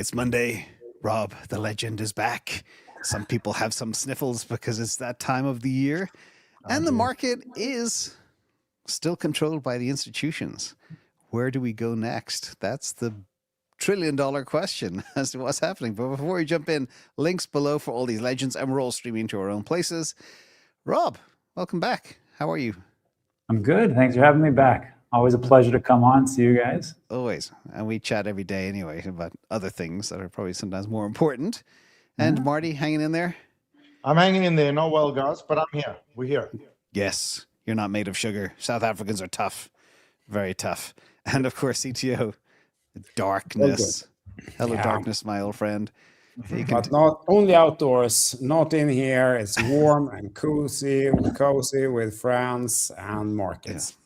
It's Monday. Rob, the legend, is back. Some people have some sniffles because it's that time of the year. And the market is still controlled by the institutions. Where do we go next? That's the trillion-dollar question as to what's happening. But before we jump in, links below for all these legends, and we're all streaming to our own places. Rob, welcome back. How are you? I'm good. Thanks for having me back. Always a pleasure to come on, see you guys. Always. And we chat every day anyway about other things that are probably sometimes more important. And Marty, hanging in there? I'm hanging in there. Not well, guys, but I'm here. We're here. Yes. You're not made of sugar. South Africans are tough. Very tough. And of course, CTO, darkness. Hello, darkness, my old friend. But not only outdoors, not in here. It's warm and cozy with friends and markets. Yeah.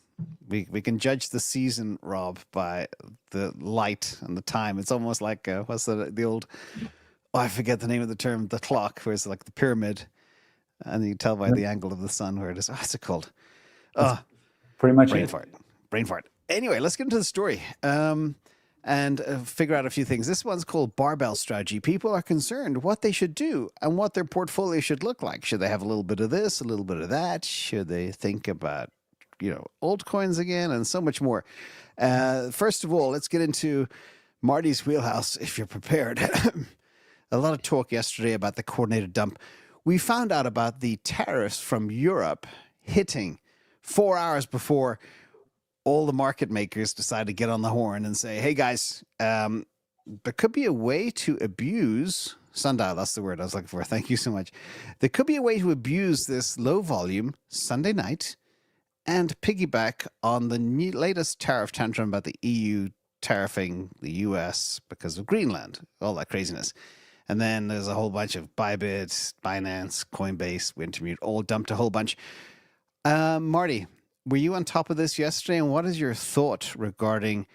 We can judge the season, Rob, by the light and the time. It's almost like what's the old? Oh, I forget the name of the term. The clock, where it's like the pyramid, and you can tell by the angle of the sun where it is. What's it called? Pretty much brain fart. Anyway, let's get into the story. And figure out a few things. This one's called barbell strategy. People are concerned what they should do and what their portfolio should look like. Should they have a little bit of this, a little bit of that? Should they think about, altcoins again, and so much more? First of all, let's get into Marty's wheelhouse, if you're prepared. A lot of talk yesterday about the coordinated dump. We found out about the tariffs from Europe hitting 4 hours before all the market makers decide to get on the horn and say, hey guys, there could be a way to abuse sundial. That's the word I was looking for. Thank you so much. There could be a way to abuse this low volume Sunday night and piggyback on the latest tariff tantrum about the EU tariffing the US because of Greenland, all that craziness. And then there's a whole bunch of Bybit, Binance, Coinbase, Wintermute, all dumped a whole bunch. Marty, were you on top of this yesterday, and what is your thought regarding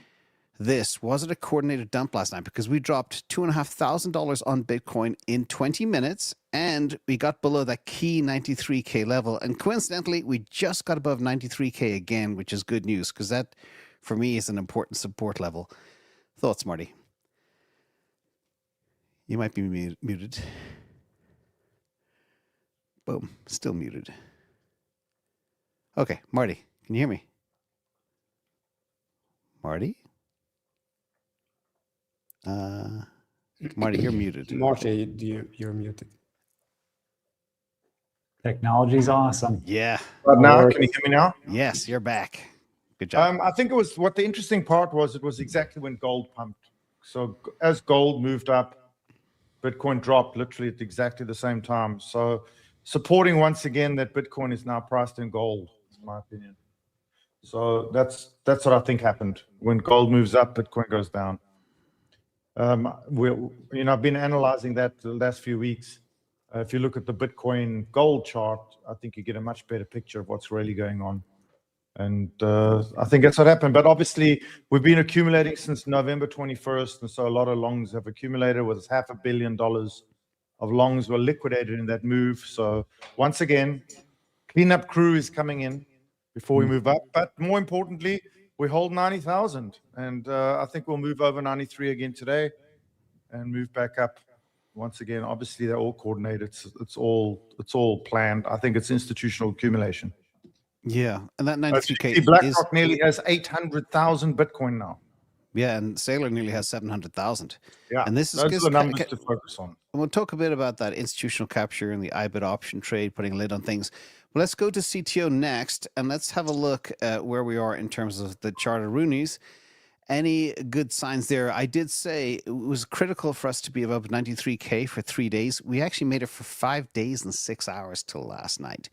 this? Was it a coordinated dump last night? Because we dropped $2,500 on Bitcoin in 20 minutes, and we got below that key 93K level. And coincidentally, we just got above 93K again, which is good news, because that, for me, is an important support level. Thoughts, Marty? You might be muted. Boom, still muted. Okay, Marty, can you hear me? Marty? Marty, you're muted. Marty, you're muted. Technology's awesome. Yeah. But now, can you hear me now? Yes, you're back. Good job. I think what the interesting part was, it was exactly when gold pumped. So as gold moved up, Bitcoin dropped literally at exactly the same time. So supporting once again that Bitcoin is now priced in gold, in my opinion. So that's what I think happened. When gold moves up, Bitcoin goes down. I've been analyzing that the last few weeks. If you look at the Bitcoin gold chart, I think you get a much better picture of what's really going on. And I think that's what happened. But obviously, we've been accumulating since November 21st. And so a lot of longs have accumulated, with $500 million of longs were liquidated in that move. So once again, cleanup crew is coming in before we move up. But more importantly, we hold 90,000. And I think we'll move over 93 again today and move back up once again. Obviously, they're all coordinated. It's all planned. I think it's institutional accumulation. Yeah, and that 93K BlackRock nearly has 800,000 Bitcoin now. Yeah, and Sailor nearly has 700,000. Yeah, and those are the numbers to focus on. And we'll talk a bit about that institutional capture and the IBIT option trade, putting a lid on things. But let's go to CTO next, and let's have a look at where we are in terms of the chart of Rooney's. Any good signs there? I did say it was critical for us to be above 93K for 3 days. We actually made it for 5 days and 6 hours till last night.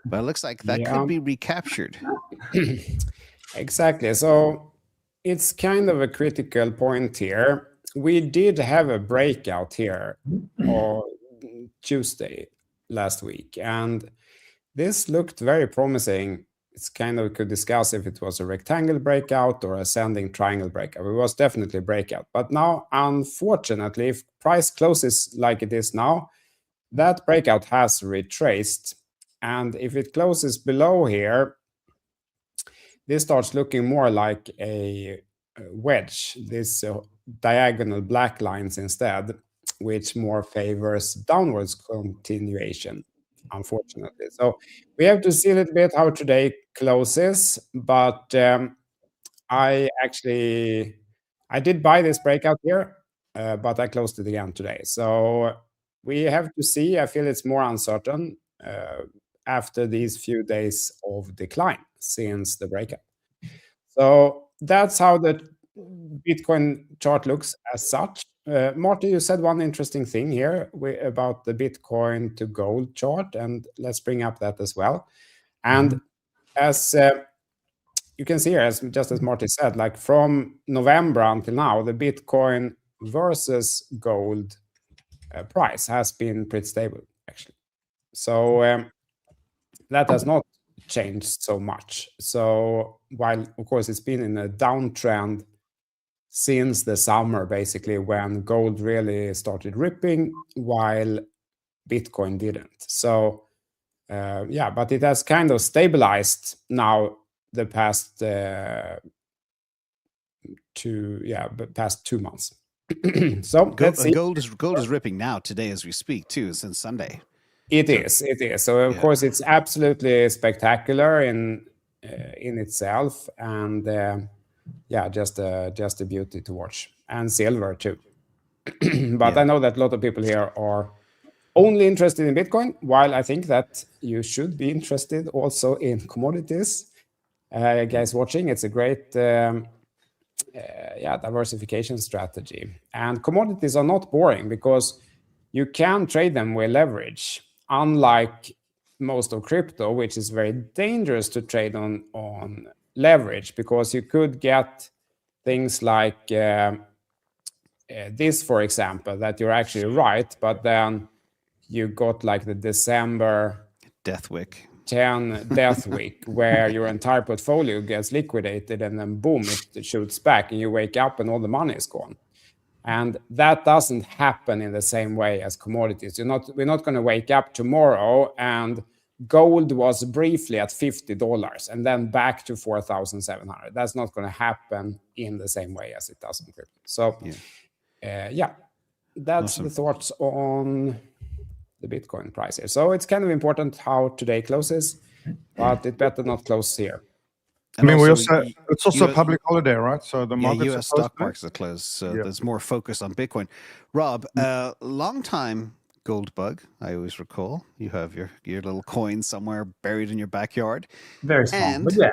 But it looks like that could be recaptured. Exactly. So it's kind of a critical point here. We did have a breakout here on Tuesday last week, and this looked very promising. It's kind of, could discuss if it was a rectangle breakout or ascending triangle breakout. It was definitely a breakout. But now, unfortunately, if price closes like it is now, that breakout has retraced. And if it closes below here, this starts looking more like a wedge, this diagonal black lines instead, which more favors downwards continuation, unfortunately. So we have to see a little bit how today closes, but I did buy this breakout here, but I closed it again today. So we have to see. I feel it's more uncertain after these few days of decline since the breakout. So that's how the Bitcoin chart looks as such. Marty, you said one interesting thing here about the Bitcoin to gold chart, and let's bring up that as well. And as you can see here, just as Marty said, like from November until now, the Bitcoin versus gold price has been pretty stable, actually. So that has not changed so much. So while, of course, it's been in a downtrend since the summer, basically, when gold really started ripping, while Bitcoin didn't. So yeah, but it has kind of stabilized now the past past 2 months. So let's see. Gold is ripping now today as we speak too, since Sunday. It is. So of course it's absolutely spectacular in itself, and yeah, just a beauty to watch, and silver too. But I know that a lot of people here are only interested in Bitcoin, while I think that you should be interested also in commodities. Guys watching, it's a great diversification strategy. And commodities are not boring because you can trade them with leverage, unlike most of crypto, which is very dangerous to trade on leverage, because you could get things like this, for example, that you're actually right, but then you got like the December death wick where your entire portfolio gets liquidated, and then boom, it shoots back and you wake up and all the money is gone. And that doesn't happen in the same way as commodities. We're not going to wake up tomorrow and gold was briefly at $50 and then back to 4,700. That's not going to happen in the same way as it does in crypto. So that's awesome. The thoughts on the Bitcoin price here. So it's kind of important how today closes, but it better not close here. And I mean, it's also a public holiday, right? So the markets U.S. stock markets are closed, so there's more focus on Bitcoin. Rob, long time gold bug, I always recall. You have your little coin somewhere buried in your backyard. Very small, but yeah.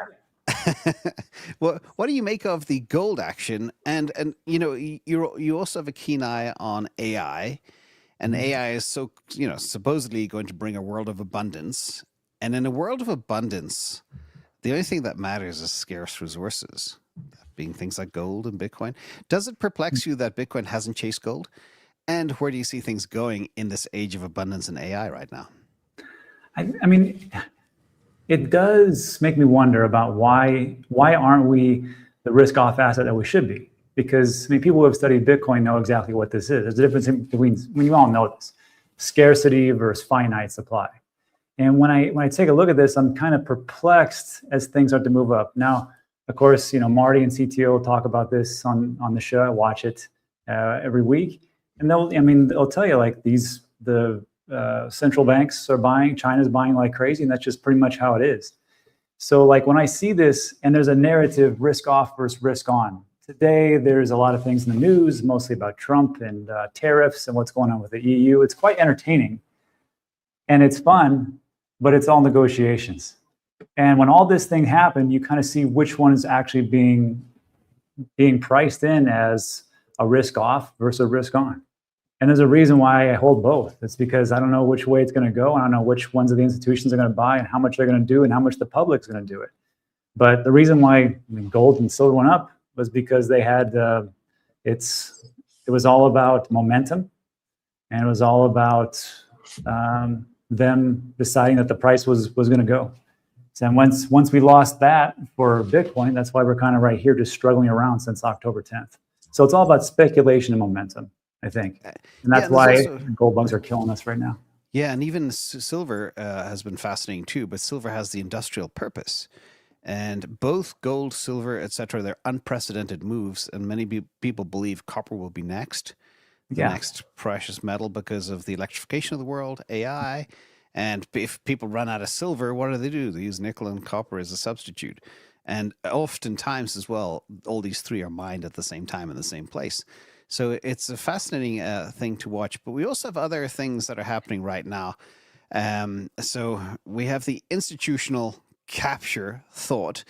Well, what do you make of the gold action? And you know, you also have a keen eye on AI, and AI is supposedly going to bring a world of abundance. And in a world of abundance, the only thing that matters is scarce resources, being things like gold and Bitcoin. Does it perplex you that Bitcoin hasn't chased gold? And where do you see things going in this age of abundance in AI right now? I mean, it does make me wonder about why aren't we the risk-off asset that we should be? Because I mean, people who have studied Bitcoin know exactly what this is. There's a difference between, when you all know this, scarcity versus finite supply. And when I take a look at this, I'm kind of perplexed as things start to move up. Now, of course, Marty and CTO talk about this on the show. I watch it every week, and they'll tell you like the central banks are buying, China's buying like crazy, and that's just pretty much how it is. So like when I see this, and there's a narrative risk off versus risk on. Today, there's a lot of things in the news, mostly about Trump and tariffs and what's going on with the EU. It's quite entertaining, and it's fun, but it's all negotiations. And when all this thing happened, you kind of see which one is actually being priced in as a risk off versus a risk on. And there's a reason why I hold both. It's because I don't know which way it's going to go. I don't know which ones of the institutions are going to buy and how much they're going to do and how much the public's going to do it. But the reason why gold and silver went up was because they had, it was all about momentum, and it was all about them deciding that the price was going to go. And once we lost that for Bitcoin, that's why we're kind of right here just struggling around since October 10th. So it's all about speculation and momentum, I think. And that's why gold bugs are killing us right now. Yeah, and even silver has been fascinating too, but silver has the industrial purpose. And both gold, silver, etc., they're unprecedented moves, and many people believe copper will be next, the next precious metal because of the electrification of the world, AI. And if people run out of silver, what do? They use nickel and copper as a substitute. And oftentimes as well, all these three are mined at the same time in the same place. So it's a fascinating thing to watch. But we also have other things that are happening right now. So we have the institutional capture thought,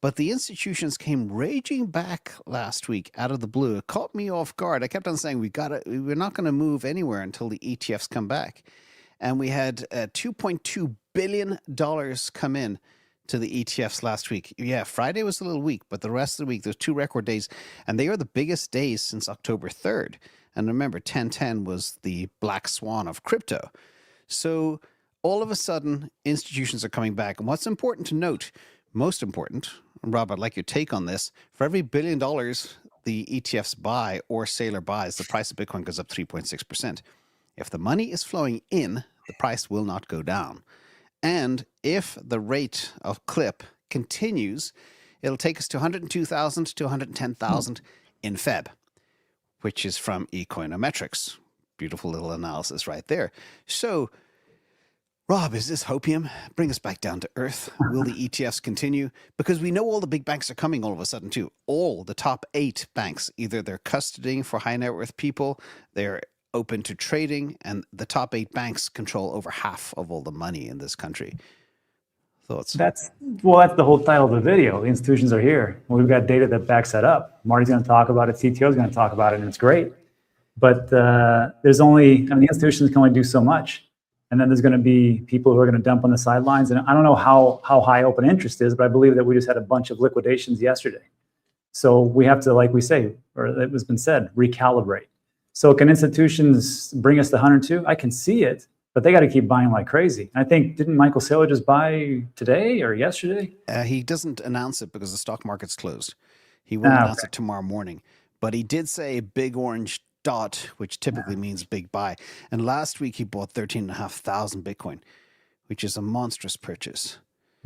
but the institutions came raging back last week out of the blue. It caught me off guard. I kept on saying we're not going to move anywhere until the ETFs come back. And we had $2.2 billion come in to the ETFs last week. Yeah, Friday was a little weak, but the rest of the week, there's 2 record days, and they are the biggest days since October 3rd. And remember, 10/10 was the black swan of crypto. So all of a sudden, institutions are coming back. And what's important to note, most important, and Rob, I'd like your take on this, for every $1 billion the ETFs buy or Saylor buys, the price of Bitcoin goes up 3.6%. If the money is flowing in, the price will not go down. And if the rate of clip continues, it'll take us to 102,000 to 110,000 in Feb, which is from Ecoinometrics. Beautiful little analysis right there. So, Rob, is this hopium? Bring us back down to earth. Will the ETFs continue? Because we know all the big banks are coming all of a sudden too. All the top 8 banks, either they're custodying for high net worth people, they're open to trading, and the top 8 banks control over half of all the money in this country. Thoughts? That's the whole title of the video. The institutions are here. We've got data that backs that up. Marty's going to talk about it. CTO is going to talk about it, and it's great. But there's only, the institutions can only do so much. And then there's going to be people who are going to dump on the sidelines. And I don't know how high open interest is, but I believe that we just had a bunch of liquidations yesterday. So we have to, like we say, or it has been said, recalibrate. So can institutions bring us to 102? I can see it, but they got to keep buying like crazy. And I think, didn't Michael Saylor just buy today or yesterday? He doesn't announce it because the stock market's closed. He will announce it tomorrow morning. But he did say big orange dot, which typically means big buy. And last week he bought 13,500 Bitcoin, which is a monstrous purchase.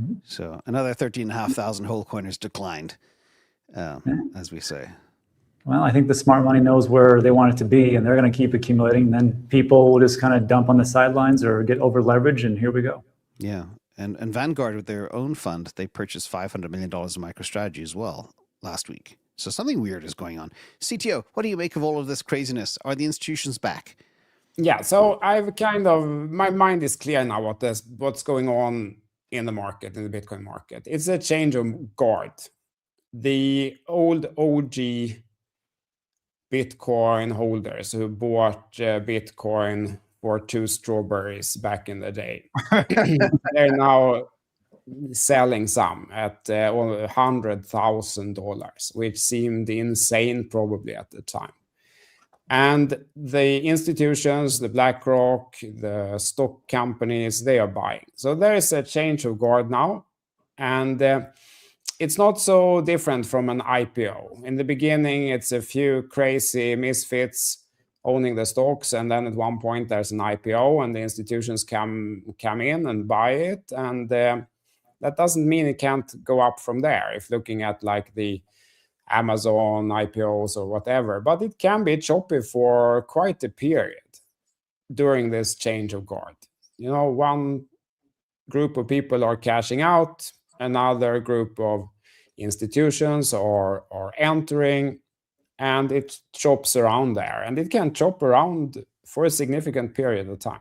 Mm-hmm. So another 13,500 whole coiners declined, as we say. Well, I think the smart money knows where they want it to be, and they're going to keep accumulating. And then people will just kind of dump on the sidelines or get over leveraged, and here we go. Yeah. And Vanguard, with their own fund, they purchased $500 million of MicroStrategy as well last week. So something weird is going on. CTO, what do you make of all of this craziness? Are the institutions back? Yeah, so my mind is clear now what's going on in the market, in the Bitcoin market. It's a change of guard. The old OG Bitcoin holders who bought Bitcoin for 2 strawberries back in the day, they're now selling some at $100,000, which seemed insane probably at the time. And the institutions, the BlackRock, the stock companies, they are buying. So there is a change of guard now. And it's not so different from an IPO. In the beginning, it's a few crazy misfits owning the stocks, and then at one point there's an IPO and the institutions come in and buy it. And that doesn't mean it can't go up from there if looking at like the Amazon IPOs or whatever, but it can be choppy for quite a period during this change of guard. You know, one group of people are cashing out, another group of institutions are entering, and it chops around there, and it can chop around for a significant period of time.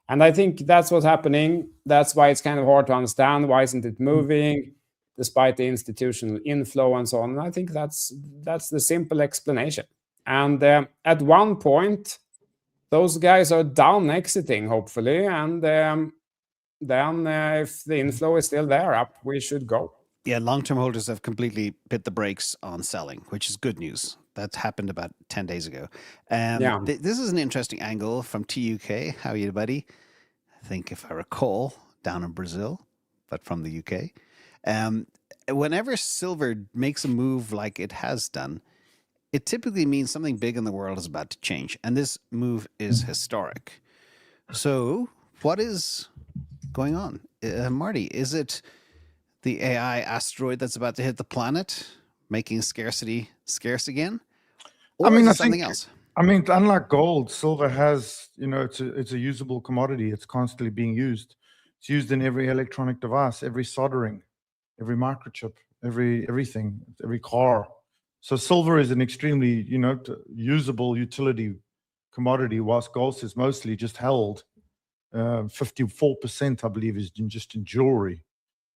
And I think that's what's happening. That's why it's kind of hard to understand. Why isn't it moving despite the institutional inflow and so on? And I think that's the simple explanation. And at one point, those guys are down exiting, hopefully. And then if the inflow is still there, up we should go. Yeah, long-term holders have completely hit the brakes on selling, which is good news. That happened about 10 days ago. This is an interesting angle from TUK. How are you, buddy? I think, if I recall, down in Brazil, but from the UK. Whenever silver makes a move like it has done, it typically means something big in the world is about to change. And this move is historic. So what is going on? Marty, is it the AI asteroid that's about to hit the planet, making scarcity scarce again? Or is it something else? I mean, unlike gold, silver has, it's a usable commodity. It's constantly being used. It's used in every electronic device, every soldering, every microchip, everything, every car. So silver is an extremely, usable utility commodity, whilst gold is mostly just held. 54%, I believe, is just in jewelry.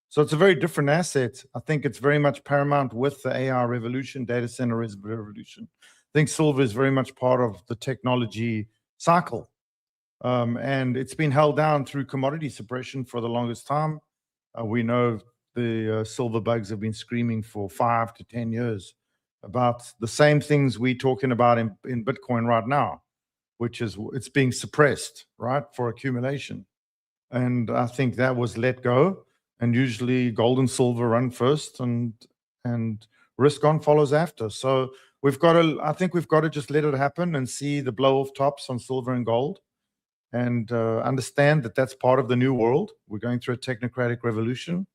So it's a very different asset. I think it's very much paramount with the AI revolution, data center revolution. I think silver is very much part of the technology cycle. And it's been held down through commodity suppression for the longest time. We know the silver bugs have been screaming for 5 to 10 years about the same things we're talking about in Bitcoin right now, which is it's being suppressed, right, for accumulation. And I think that was let go. And usually gold and silver run first and risk on follows after. So I think we've got to just let it happen and see the blow off tops on silver and gold and understand that that's part of the new world. We're going through a technocratic revolution.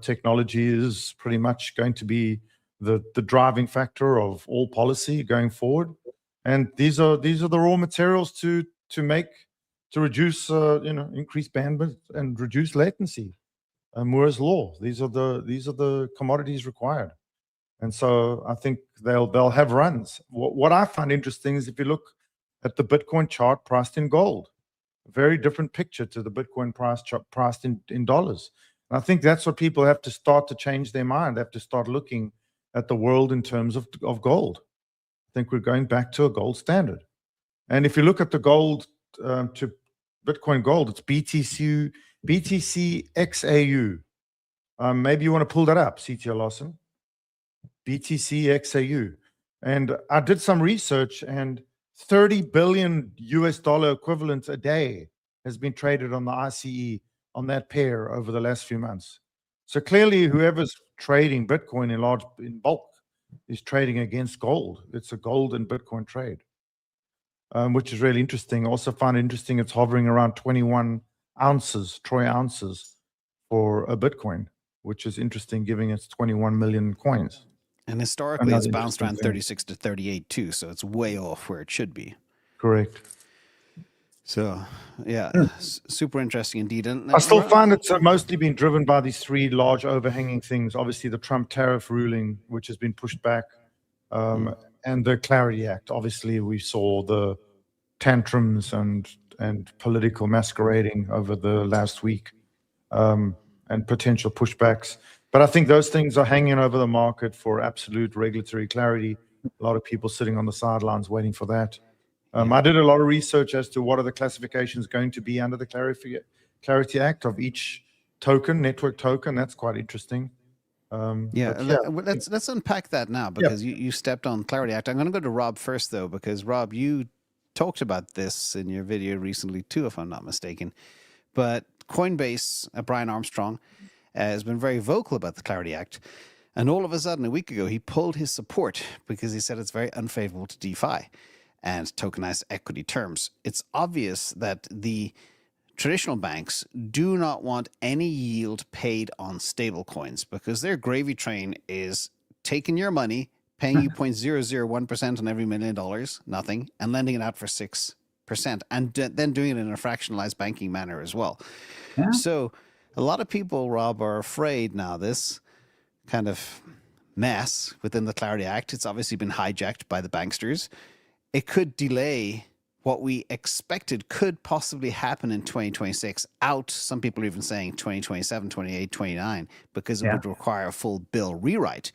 Technology is pretty much going to be the driving factor of all policy going forward. And these are the raw materials to reduce, increase bandwidth and reduce latency. Moore's law. These are the commodities required, and so I think they'll have runs. What I find interesting is if you look at the Bitcoin chart priced in gold, a very different picture to the Bitcoin price chart priced in dollars. And I think that's what people have to start to change their mind. They have to start looking at the world in terms of gold. I think we're going back to a gold standard. And if you look at the gold to Bitcoin gold, it's BTC XAU. Maybe you want to pull that up, CTO Larsson. BTC XAU. And I did some research, and 30 billion US dollar equivalent a day has been traded on the ICE on that pair over the last few months. So clearly, whoever's trading Bitcoin in bulk is trading against gold. It's a gold and Bitcoin trade, which is really interesting. I also find it interesting it's hovering around 21 ounces, troy ounces, for a Bitcoin, which is interesting, giving it's 21 million coins. And historically, it's bounced around 36 to 38 too, so it's way off where it should be. Correct. So, yeah, super interesting indeed. And I still find it's mostly been driven by these three large overhanging things. Obviously, the Trump tariff ruling, which has been pushed back, and the Clarity Act. Obviously, we saw the tantrums and political masquerading over the last week, and potential pushbacks. But I think those things are hanging over the market for absolute regulatory clarity. A lot of people sitting on the sidelines waiting for that. I did a lot of research as to what are the classifications going to be under the Clarity Act of each token, network token. That's quite interesting. Let's unpack that now, because you stepped on Clarity Act. I'm going to go to Rob first, though, because Rob, you talked about this in your video recently too, if I'm not mistaken. But Coinbase, Brian Armstrong, has been very vocal about the Clarity Act. And all of a sudden, a week ago, he pulled his support because he said it's very unfavorable to DeFi and tokenized equity terms. It's obvious that the traditional banks do not want any yield paid on stable coins because their gravy train is taking your money, paying you 0.001% on every $1 million, nothing, and lending it out for 6%, and then doing it in a fractionalized banking manner as well. Yeah. So a lot of people, Rob, are afraid now this kind of mess within the Clarity Act, it's obviously been hijacked by the banksters. It could delay what we expected could possibly happen in 2026 out. Some people are even saying 2027, 28, 29, because it would require a full bill rewrite.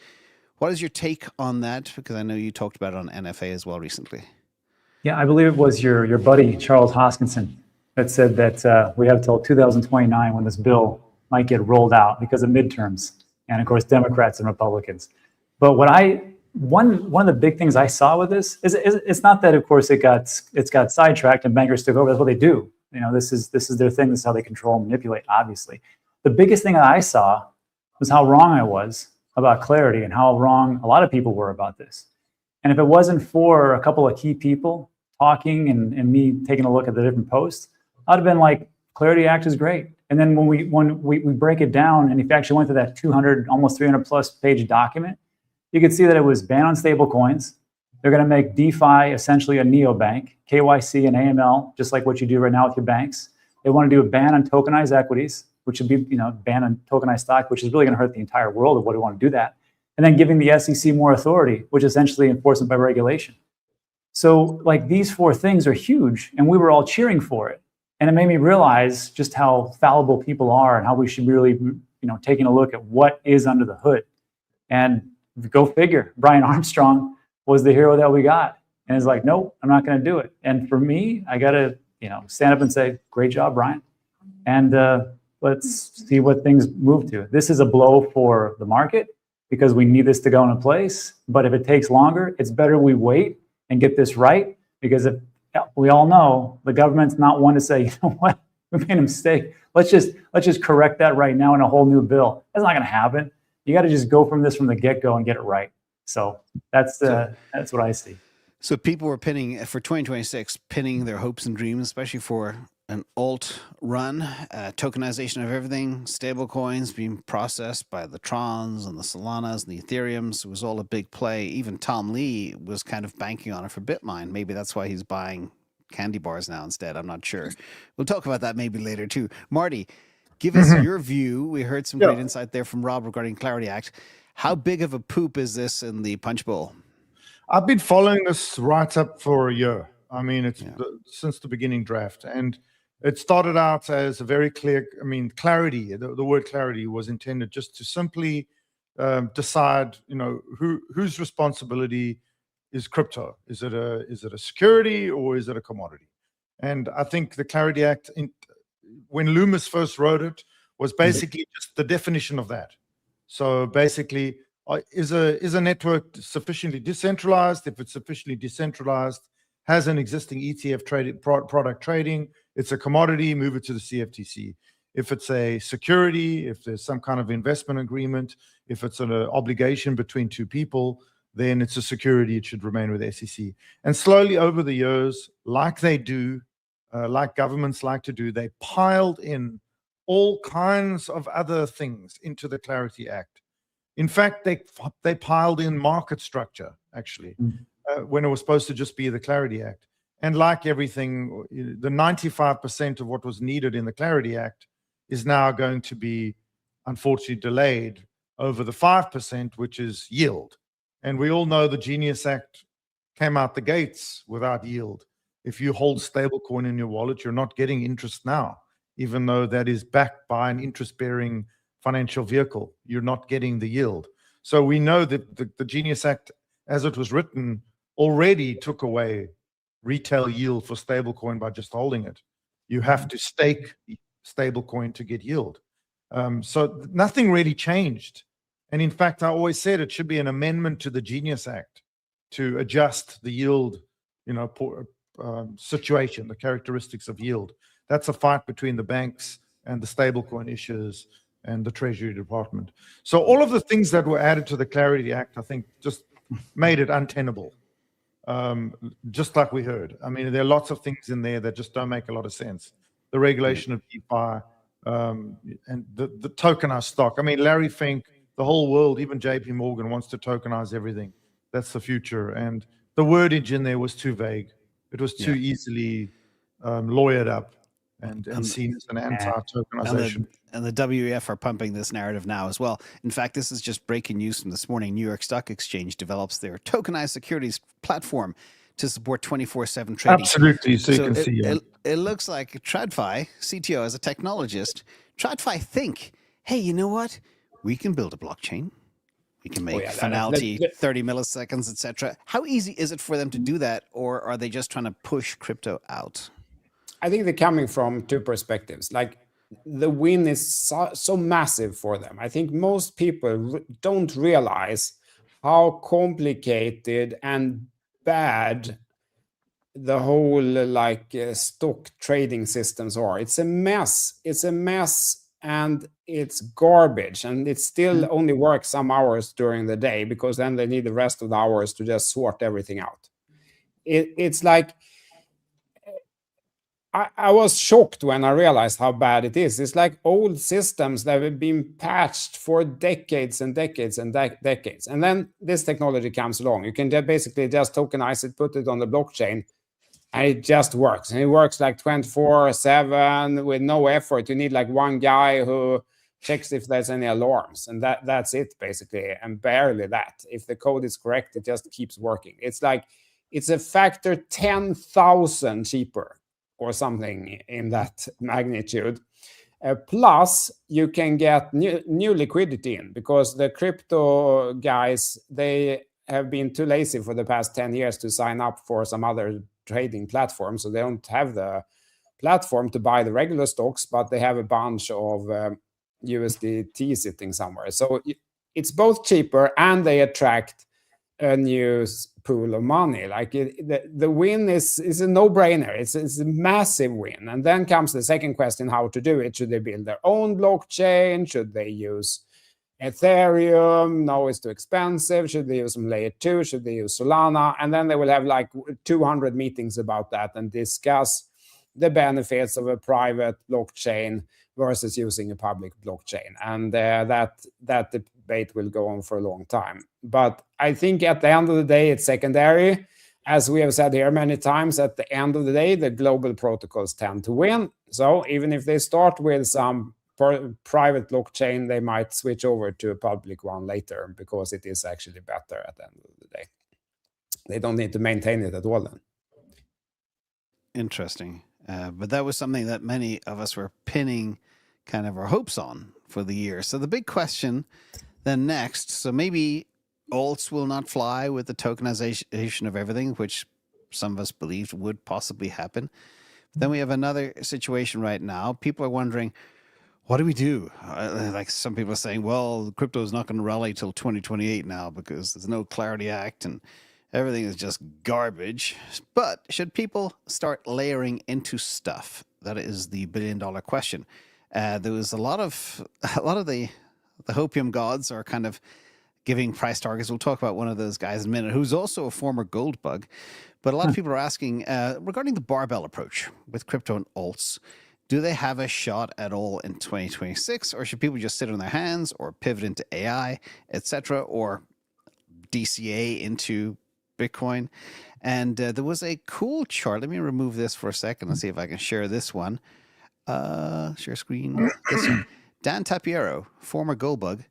What is your take on that? Because I know you talked about it on NFA as well recently. Yeah, I believe it was your buddy, Charles Hoskinson, that said that we have till 2029 when this bill might get rolled out because of midterms. And of course, Democrats and Republicans. But one of the big things I saw with this is it's not that, of course, it's got sidetracked and bankers took over. That's what they do. This is their thing. This is how they control and manipulate, obviously. The biggest thing that I saw was how wrong I was about Clarity and how wrong a lot of people were about this. And if it wasn't for a couple of key people talking and me taking a look at the different posts, I'd have been like, Clarity Act is great. And then when we break it down, and if you actually went to that 200, almost 300 plus page document, you could see that it was ban on stable coins. They're going to make DeFi essentially a neobank, KYC and AML, just like what you do right now with your banks. They want to do a ban on tokenized equities, which would be, ban on tokenized stock, which is really going to hurt the entire world of what we want to do that. And then giving the SEC more authority, which is essentially enforcement by regulation. So like these four things are huge, and we were all cheering for it. And it made me realize just how fallible people are and how we should really, taking a look at what is under the hood. And go figure, Brian Armstrong was the hero that we got. And it's like, nope, I'm not going to do it. And for me, I got to, stand up and say, great job, Brian. And let's see what things move to. This is a blow for the market because we need this to go into place. But if it takes longer, it's better we wait and get this right, because if we all know the government's not one to say, you know what, we made a mistake. Let's just correct that right now in a whole new bill. That's not going to happen. You got to just go from the get-go and get it right. So that's what I see. So people were pinning for 2026, pinning their hopes and dreams, especially for an alt run, tokenization of everything, stable coins being processed by the Trons and the Solanas and the Ethereums. It was all a big play. Even Tom Lee was kind of banking on it for Bitmine. Maybe that's why he's buying candy bars now instead. I'm not sure. We'll talk about that maybe later too. Marty, give us your view. We heard some great insight there from Rob regarding Clarity Act. How big of a poop is this in the punch bowl? I've been following this right up for a year. I mean, it's since the beginning draft. And it started out as a very clear, clarity. The word clarity was intended just to simply decide, whose responsibility is crypto. Is it a security or is it a commodity? And I think the Clarity Act, when Loomis first wrote it, was basically just the definition of that. So basically, is a network sufficiently decentralized? If it's sufficiently decentralized, has an existing ETF product trading, it's a commodity, move it to the CFTC. If it's a security, if there's some kind of investment agreement, if it's an obligation between two people, then it's a security, it should remain with the SEC. And slowly over the years, like they do, like governments like to do, they piled in all kinds of other things into the Clarity Act. In fact, they piled in market structure, actually, when it was supposed to just be the Clarity Act. And like everything, the 95% of what was needed in the Clarity Act is now going to be, unfortunately, delayed over the 5%, which is yield. And we all know the Genius Act came out the gates without yield. If you hold stablecoin in your wallet, you're not getting interest now, even though that is backed by an interest-bearing financial vehicle. You're not getting the yield. So we know that the Genius Act, as it was written, already took away retail yield for stablecoin by just holding it. You have to stake stablecoin to get yield. So nothing really changed. And in fact, I always said it should be an amendment to the Genius Act to adjust the yield, situation, the characteristics of yield. That's a fight between the banks and the stablecoin issuers and the Treasury Department. So all of the things that were added to the Clarity Act, I think, just made it untenable. Just like we heard. I mean, there are lots of things in there that just don't make a lot of sense. The regulation of DeFi and the tokenized stock. I mean, Larry Fink, the whole world, even JP Morgan wants to tokenize everything. That's the future. And the wordage in there was too vague. It was too easily lawyered up and seen as an anti-tokenization. And the WEF are pumping this narrative now as well. In fact, this is just breaking news from this morning. New York Stock Exchange develops their tokenized securities platform to support 24/7 trading. Absolutely. So you can see it looks like TradFi, CTO as a technologist, TradFi think, hey, you know what? We can build a blockchain. We can make finality 30 milliseconds, etc. How easy is it for them to do that, or are they just trying to push crypto out? I think they're coming from two perspectives. Like, the win is so massive for them. I think most people don't realize how complicated and bad the whole stock trading systems are. It's a mess. It's a mess, and it's garbage. And it still only works some hours during the day, because then they need the rest of the hours to just sort everything out. It's like, I was shocked when I realized how bad it is. It's like old systems that have been patched for decades and decades and decades. And then this technology comes along. You can basically just tokenize it, put it on the blockchain, and it just works. And it works like 24/7 with no effort. You need like one guy who checks if there's any alarms, and that's it basically, and barely that. If the code is correct, it just keeps working. It's like it's a factor 10,000 cheaper or something in that magnitude. Plus, you can get new liquidity in, because the crypto guys, they have been too lazy for the past 10 years to sign up for some other trading platform. So they don't have the platform to buy the regular stocks, but they have a bunch of USDT sitting somewhere. So it's both cheaper and they attract a new pool of money. Like the win is a no-brainer. It's a massive win. And then comes the second question: how to do it? Should they build their own blockchain? Should they use Ethereum? No, it's too expensive. Should they use some layer 2? Should they use Solana? And then they will have like 200 meetings about that and discuss the benefits of a private blockchain versus using a public blockchain. And that debate will go on for a long time. But I think at the end of the day, it's secondary. As we have said here many times, at the end of the day, the global protocols tend to win. So even if they start with some private blockchain, they might switch over to a public one later, because it is actually better at the end of the day. They don't need to maintain it at all then. Interesting. But that was something that many of us were pinning kind of our hopes on for the year. So the big question then next, so maybe alts will not fly with the tokenization of everything, which some of us believed would possibly happen. But then we have another situation right now. People are wondering, what do we do? Like some people are saying, well, crypto is not going to rally till 2028 now because there's no Clarity Act and everything is just garbage. But should people start layering into stuff? That is the billion-dollar question. There was a lot of the hopium gods are kind of giving price targets. We'll talk about one of those guys in a minute, who's also a former gold bug. But a lot of people are asking regarding the barbell approach with crypto and alts. Do they have a shot at all in 2026, or should people just sit on their hands or pivot into AI, etc., or DCA into Bitcoin? And there was a cool chart. Let me remove this for a second and see if I can share this one. Share screen. This one. Dan Tapiero, former gold bug.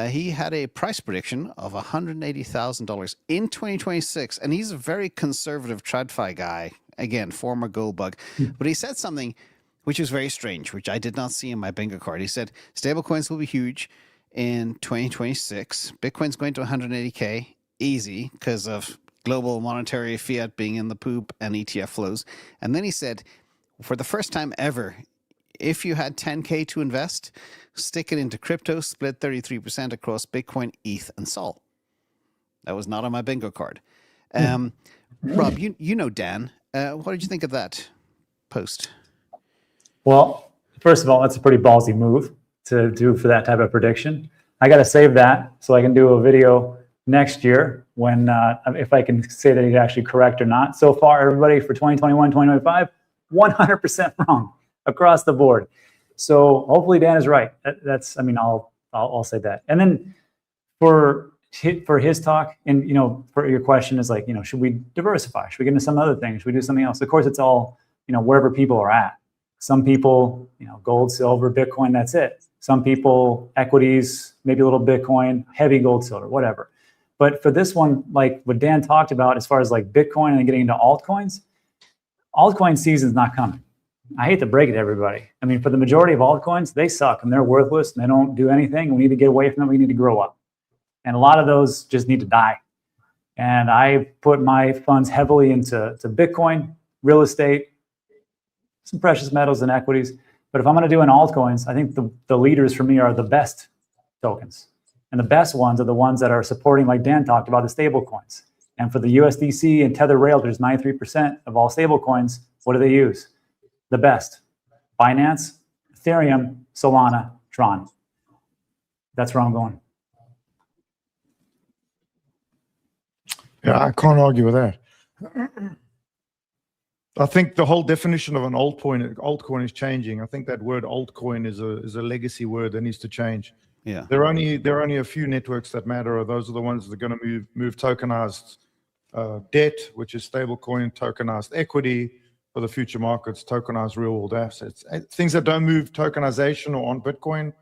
He had a price prediction of $180,000 in 2026, and he's a very conservative TradFi guy. Again, former gold bug. But he said something which is very strange, which I did not see in my bingo card. He said, stablecoins will be huge in 2026. Bitcoin's going to 180K, easy, because of global monetary fiat being in the poop and ETF flows. And then he said, for the first time ever, if you had 10K to invest, stick it into crypto, split 33% across Bitcoin, ETH, and Sol. That was not on my bingo card. Rob, you know Dan. What did you think of that post? Well, first of all, that's a pretty ballsy move to do for that type of prediction. I got to save that so I can do a video next year when, if I can say that he's actually correct or not. So far, everybody for 2021, 2025, 100% wrong across the board. So hopefully Dan is right. That's, I mean, I'll say that. And then for his talk, and, you know, for your question is like, you know, should we diversify? Should we get into some other things? Should we do something else? Of course, it's all, you know, wherever people are at. Some people, you know, gold, silver, Bitcoin, that's it. Some people, equities, maybe a little Bitcoin, heavy gold, silver, whatever. But for this one, like what Dan talked about, as far as like Bitcoin and getting into altcoins season's not coming. I hate to break it to everybody. I mean, for the majority of altcoins, they suck and they're worthless and they don't do anything. We need to get away from them. We need to grow up. And a lot of those just need to die. And I put my funds heavily into Bitcoin, real estate, some precious metals and equities. But if I'm going to do an altcoins, I think the leaders for me are the best tokens. And the best ones are the ones that are supporting, like Dan talked about, the stable coins. And for the USDC and Tether Rail, there's 93% of all stable coins. What do they use? The best. Binance, Ethereum, Solana, Tron. That's where I'm going. Yeah, I can't argue with that. I think the whole definition of an altcoin is changing. I think that word altcoin is a legacy word that needs to change. Yeah. There are only a few networks that matter. Those are the ones that are going to move tokenized debt, which is stablecoin, tokenized equity for the future markets, tokenized real world assets. Things that don't move tokenization or on Bitcoin,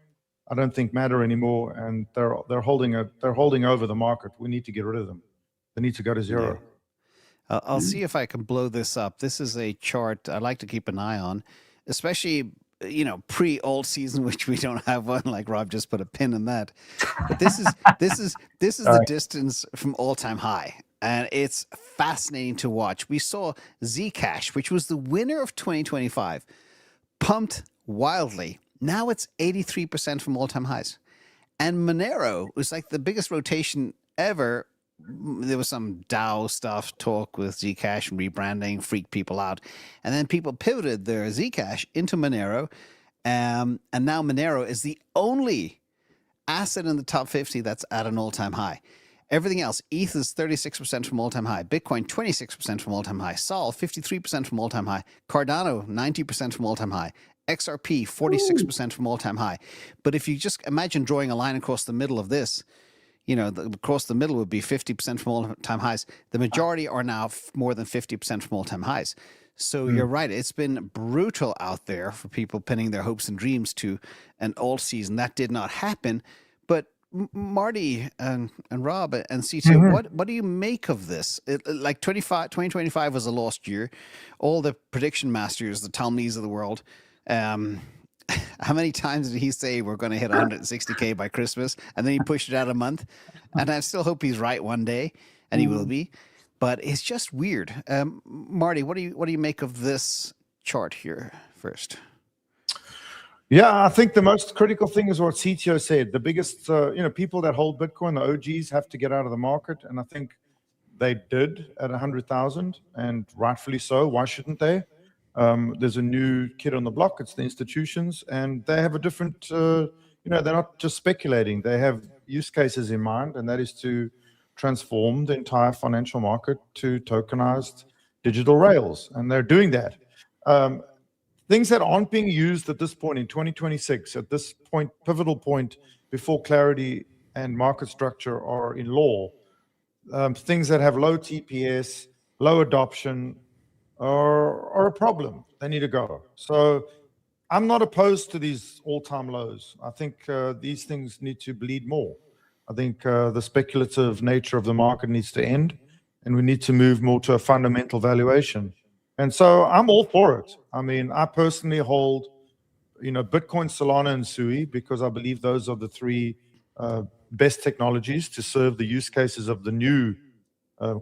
I don't think matter anymore, and they're holding over the market. We need to get rid of them. They need to go to zero. Yeah. I'll see if I can blow this up. This is a chart I like to keep an eye on, especially pre-alt season, which we don't have one. Like Rob just put a pin in that. But this is the distance from all-time high, and it's fascinating to watch. We saw Zcash, which was the winner of 2025, pumped wildly. Now it's 83% from all-time highs, and Monero was like the biggest rotation ever. There was some DAO stuff, talk with Zcash and rebranding, freaked people out. And then people pivoted their Zcash into Monero. And now Monero is the only asset in the top 50 that's at an all-time high. Everything else, ETH is 36% from all-time high. Bitcoin, 26% from all-time high. Sol, 53% from all-time high. Cardano, 90% from all-time high. XRP, 46% from all-time high. But if you just imagine drawing a line across the middle of this, across the middle would be 50% from all-time highs. The majority are now more than 50% from all-time highs. So you're right. It's been brutal out there for people pinning their hopes and dreams to an alt season. That did not happen. But Marty and Rob and CTO, what do you make of this? 2025 was a lost year. All the prediction masters, the Talmi's of the world, how many times did he say we're going to hit 160K by Christmas? And then he pushed it out a month. And I still hope he's right one day, and he will be. But it's just weird. Marty, what do you make of this chart here first? Yeah, I think the most critical thing is what CTO said. The biggest, people that hold Bitcoin, the OGs, have to get out of the market. And I think they did at 100,000, and rightfully so. Why shouldn't they? There's a new kid on the block. It's the institutions, and they have a different, they're not just speculating. They have use cases in mind, and that is to transform the entire financial market to tokenized digital rails. And they're doing that. Things that aren't being used at this point in 2026, at this point, pivotal point before clarity and market structure are in law, things that have low TPS, low adoption, are a problem. They need to go. So I'm not opposed to these all-time lows. I think these things need to bleed more. I think the speculative nature of the market needs to end, and we need to move more to a fundamental valuation. And so I'm all for it. I mean, I personally hold, Bitcoin, Solana, and Sui, because I believe those are the three best technologies to serve the use cases of the new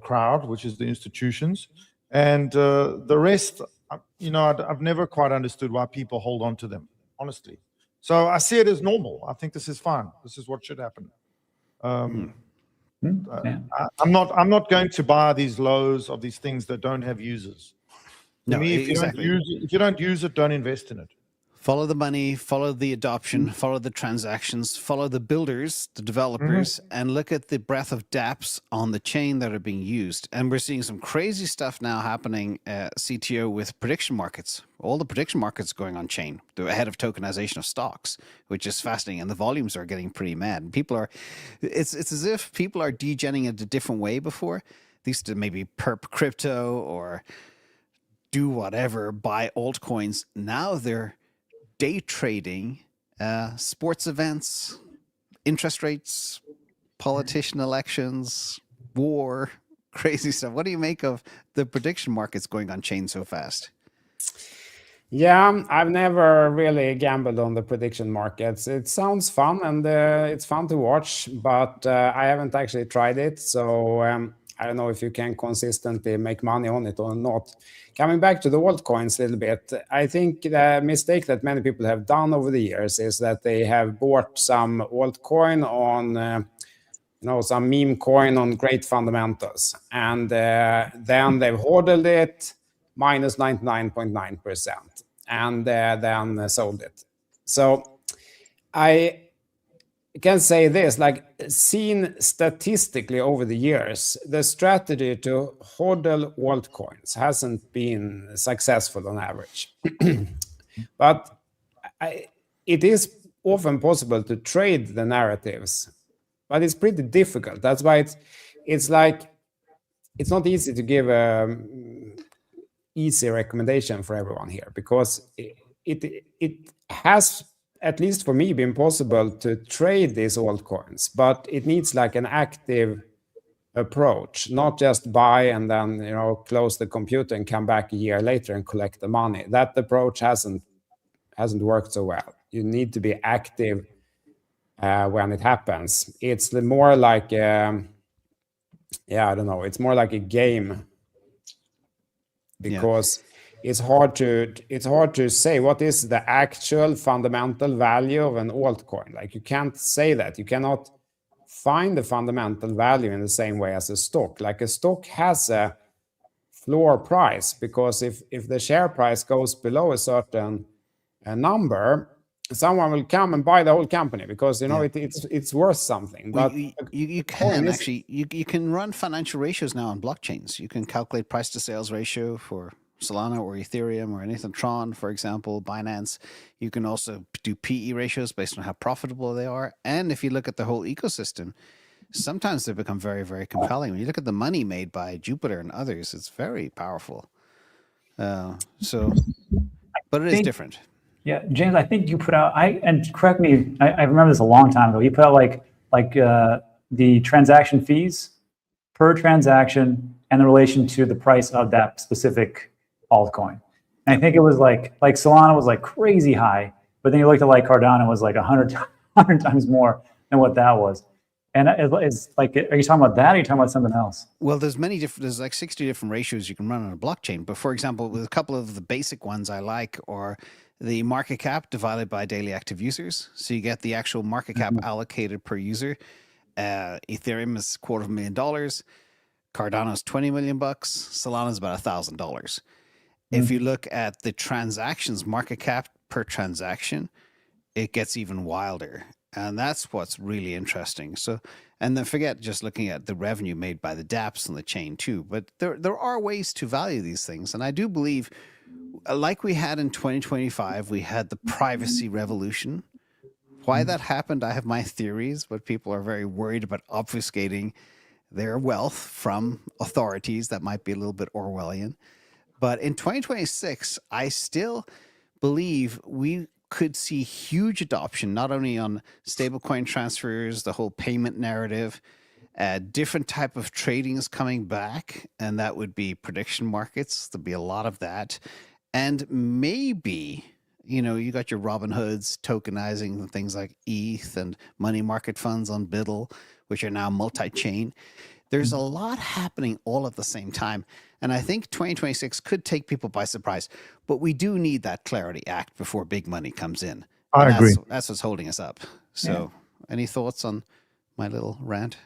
crowd, which is the institutions. And the rest, I've never quite understood why people hold on to them, honestly. So I see it as normal. I think this is fine. This is what should happen. I'm not going to buy these lows of these things that don't have users. To me, if you don't use it, don't invest in it. Follow the money, follow the adoption, follow the transactions, follow the builders, the developers, and look at the breadth of dApps on the chain that are being used. And we're seeing some crazy stuff now happening, CTO, with prediction markets. All the prediction markets going on chain. They're ahead of tokenization of stocks, which is fascinating. And the volumes are getting pretty mad. And it's as if people are degenning it a different way before. They used to maybe perp crypto or do whatever, buy altcoins. Now they're day trading, sports events, interest rates, politician elections, war, crazy stuff. What do you make of the prediction markets going on chain so fast? Yeah, I've never really gambled on the prediction markets. It sounds fun, and it's fun to watch, but I haven't actually tried it. So I don't know if you can consistently make money on it or not. Coming back to the altcoins a little bit, I think the mistake that many people have done over the years is that they have bought some altcoin on, some meme coin on great fundamentals. And then they've hoarded it minus 99.9% and then sold it. So I can say this, like seen statistically over the years, the strategy to hodl altcoins hasn't been successful on average. But it is often possible to trade the narratives, but it's pretty difficult. That's why it's like it's not easy to give a easy recommendation for everyone here, because it has, at least for me, been possible to trade these altcoins, but it needs like an active approach, not just buy and then close the computer and come back a year later and collect the money. That approach hasn't worked so well. You need to be active when it happens. It's more like I don't know. It's more like a game, because it's hard to say what is the actual fundamental value of an altcoin. Like, you can't say that. You cannot find the fundamental value in the same way as a stock. Like, a stock has a floor price, because if the share price goes below a certain number, someone will come and buy the whole company, because it's worth something. Well, But you can actually you can run financial ratios now on blockchains. You can calculate price to sales ratio for Solana or Ethereum or anything, Tron, for example, Binance. You can also do PE ratios based on how profitable they are. And if you look at the whole ecosystem, sometimes they become very, very compelling. When you look at the money made by Jupiter and others, it's very powerful. But it is different. Yeah, James, I think you put out, and correct me, I remember this a long time ago. You put out like the transaction fees per transaction and the relation to the price of that specific altcoin. And I think it was like Solana was like crazy high, but then you looked at like Cardano was like 100 times more than what that was. And it's like, are you talking about that, or are you talking about something else? Well, there's like 60 different ratios you can run on a blockchain. But for example, with a couple of the basic ones I like are the market cap divided by daily active users. So you get the actual market cap allocated per user. Ethereum is $250,000. Cardano's $20 million. Solana's about $1,000. If you look at the transactions market cap per transaction, it gets even wilder. And that's what's really interesting. So, and then forget just looking at the revenue made by the dApps on the chain too. But there are ways to value these things. And I do believe, like we had in 2025, we had the privacy revolution. Why that happened, I have my theories, but people are very worried about obfuscating their wealth from authorities. That might be a little bit Orwellian. But in 2026, I still believe we could see huge adoption, not only on stablecoin transfers, the whole payment narrative, different type of trading is coming back, and that would be prediction markets. There'll be a lot of that. And maybe, you got your Robinhoods tokenizing things like ETH and money market funds on Biddle, which are now multi-chain. There's a lot happening all at the same time. And I think 2026 could take people by surprise. But we do need that Clarity Act before big money comes in. I agree. That's what's holding us up. So any thoughts on my little rant?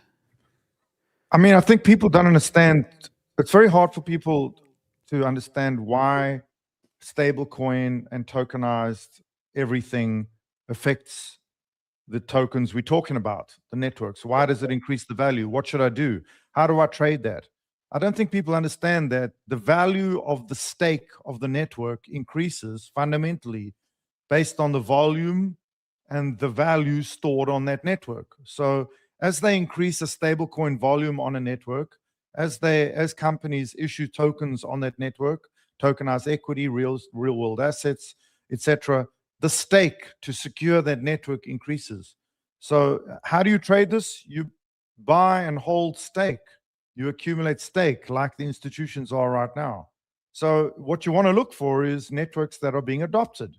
I mean, I think people don't understand. It's very hard for people to understand why stablecoin and tokenized everything affects the tokens we're talking about, the networks. Why does it increase the value? What should I do? How do I trade that? I don't think people understand that the value of the stake of the network increases fundamentally based on the volume and the value stored on that network. So as they increase the stablecoin volume on a network, as companies issue tokens on that network, tokenized equity, real world assets, etc., the stake to secure that network increases. So how do you trade this? You buy and hold stake. You accumulate stake like the institutions are right now. So what you want to look for is networks that are being adopted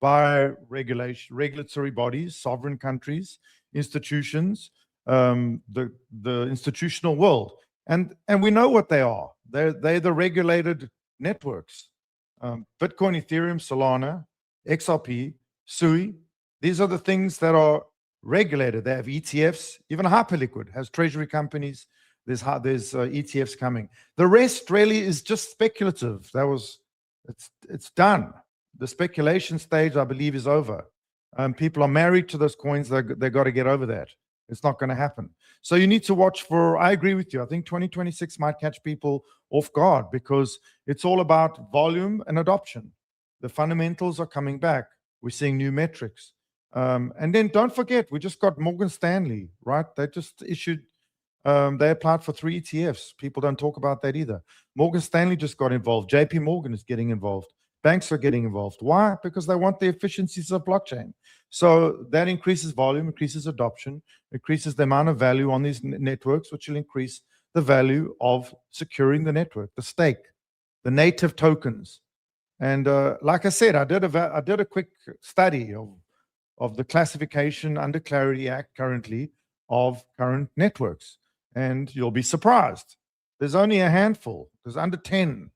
by regulatory bodies, sovereign countries, institutions, the institutional world. And we know what they are. They're the regulated networks. Bitcoin, Ethereum, Solana, XRP, SUI, these are the things that are regulated. They have ETFs. Even Hyperliquid has treasury companies. There's ETFs coming. The rest really is just speculative. It's done. The speculation stage, I believe, is over. People are married to those coins. They got to get over that. It's not going to happen. So you need to watch for, I agree with you. I think 2026 might catch people off guard because it's all about volume and adoption. The fundamentals are coming back. We're seeing new metrics. And then don't forget, we just got Morgan Stanley, right? They just issued, they applied for 3 ETFs. People don't talk about that either. Morgan Stanley just got involved. JP Morgan is getting involved. Banks are getting involved. Why? Because they want the efficiencies of blockchain. So that increases volume, increases adoption, increases the amount of value on these networks, which will increase the value of securing the network, the stake, the native tokens. And like I said, I did a quick study of the classification under Clarity Act currently of current networks. And you'll be surprised. There's only a handful. There's under 10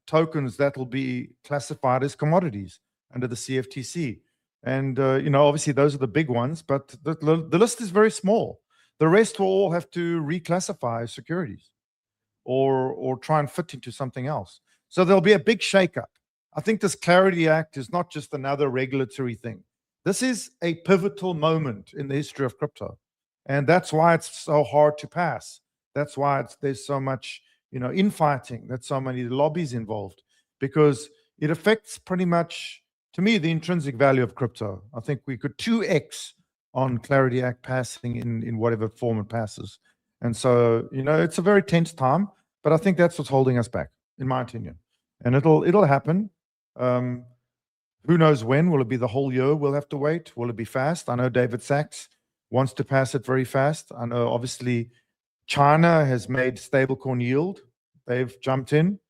tokens that will be classified as commodities under the CFTC. And, obviously those are the big ones, but the list is very small. The rest will all have to reclassify as securities or try and fit into something else. So there'll be a big shakeup. I think this Clarity Act is not just another regulatory thing. This is a pivotal moment in the history of crypto. And that's why it's so hard to pass. That's why there's so much infighting, that's so many lobbies involved, because it affects pretty much, to me, the intrinsic value of crypto. I think we could 2x on Clarity Act passing in whatever form it passes. And so, it's a very tense time, but I think that's what's holding us back, in my opinion. And it'll happen. Who knows when? Will it be the whole year? We'll have to wait. Will it be fast? I know David Sachs wants to pass it very fast. I know, obviously, China has made stablecoin yield. They've jumped in.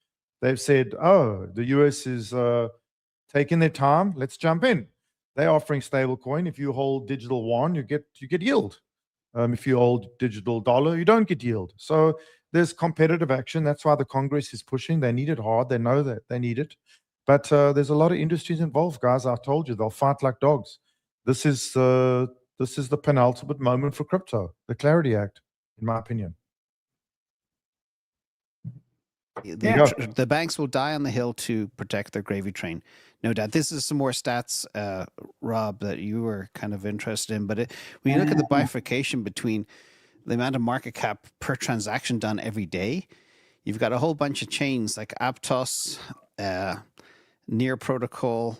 They've said, oh, the US is taking their time. Let's jump in. They're offering stablecoin. If you hold digital yuan, you get yield. If you hold digital dollar, you don't get yield. So there's competitive action. That's why the Congress is pushing. They need it hard. They know that they need it. But there's a lot of industries involved, guys. I told you, they'll fight like dogs. This is the penultimate moment for crypto, the Clarity Act, in my opinion. The banks will die on the hill to protect their gravy train. No doubt. This is some more stats, Rob, that you were kind of interested in. But when you look at the bifurcation between the amount of market cap per transaction done every day, you've got a whole bunch of chains like Aptos, Near Protocol,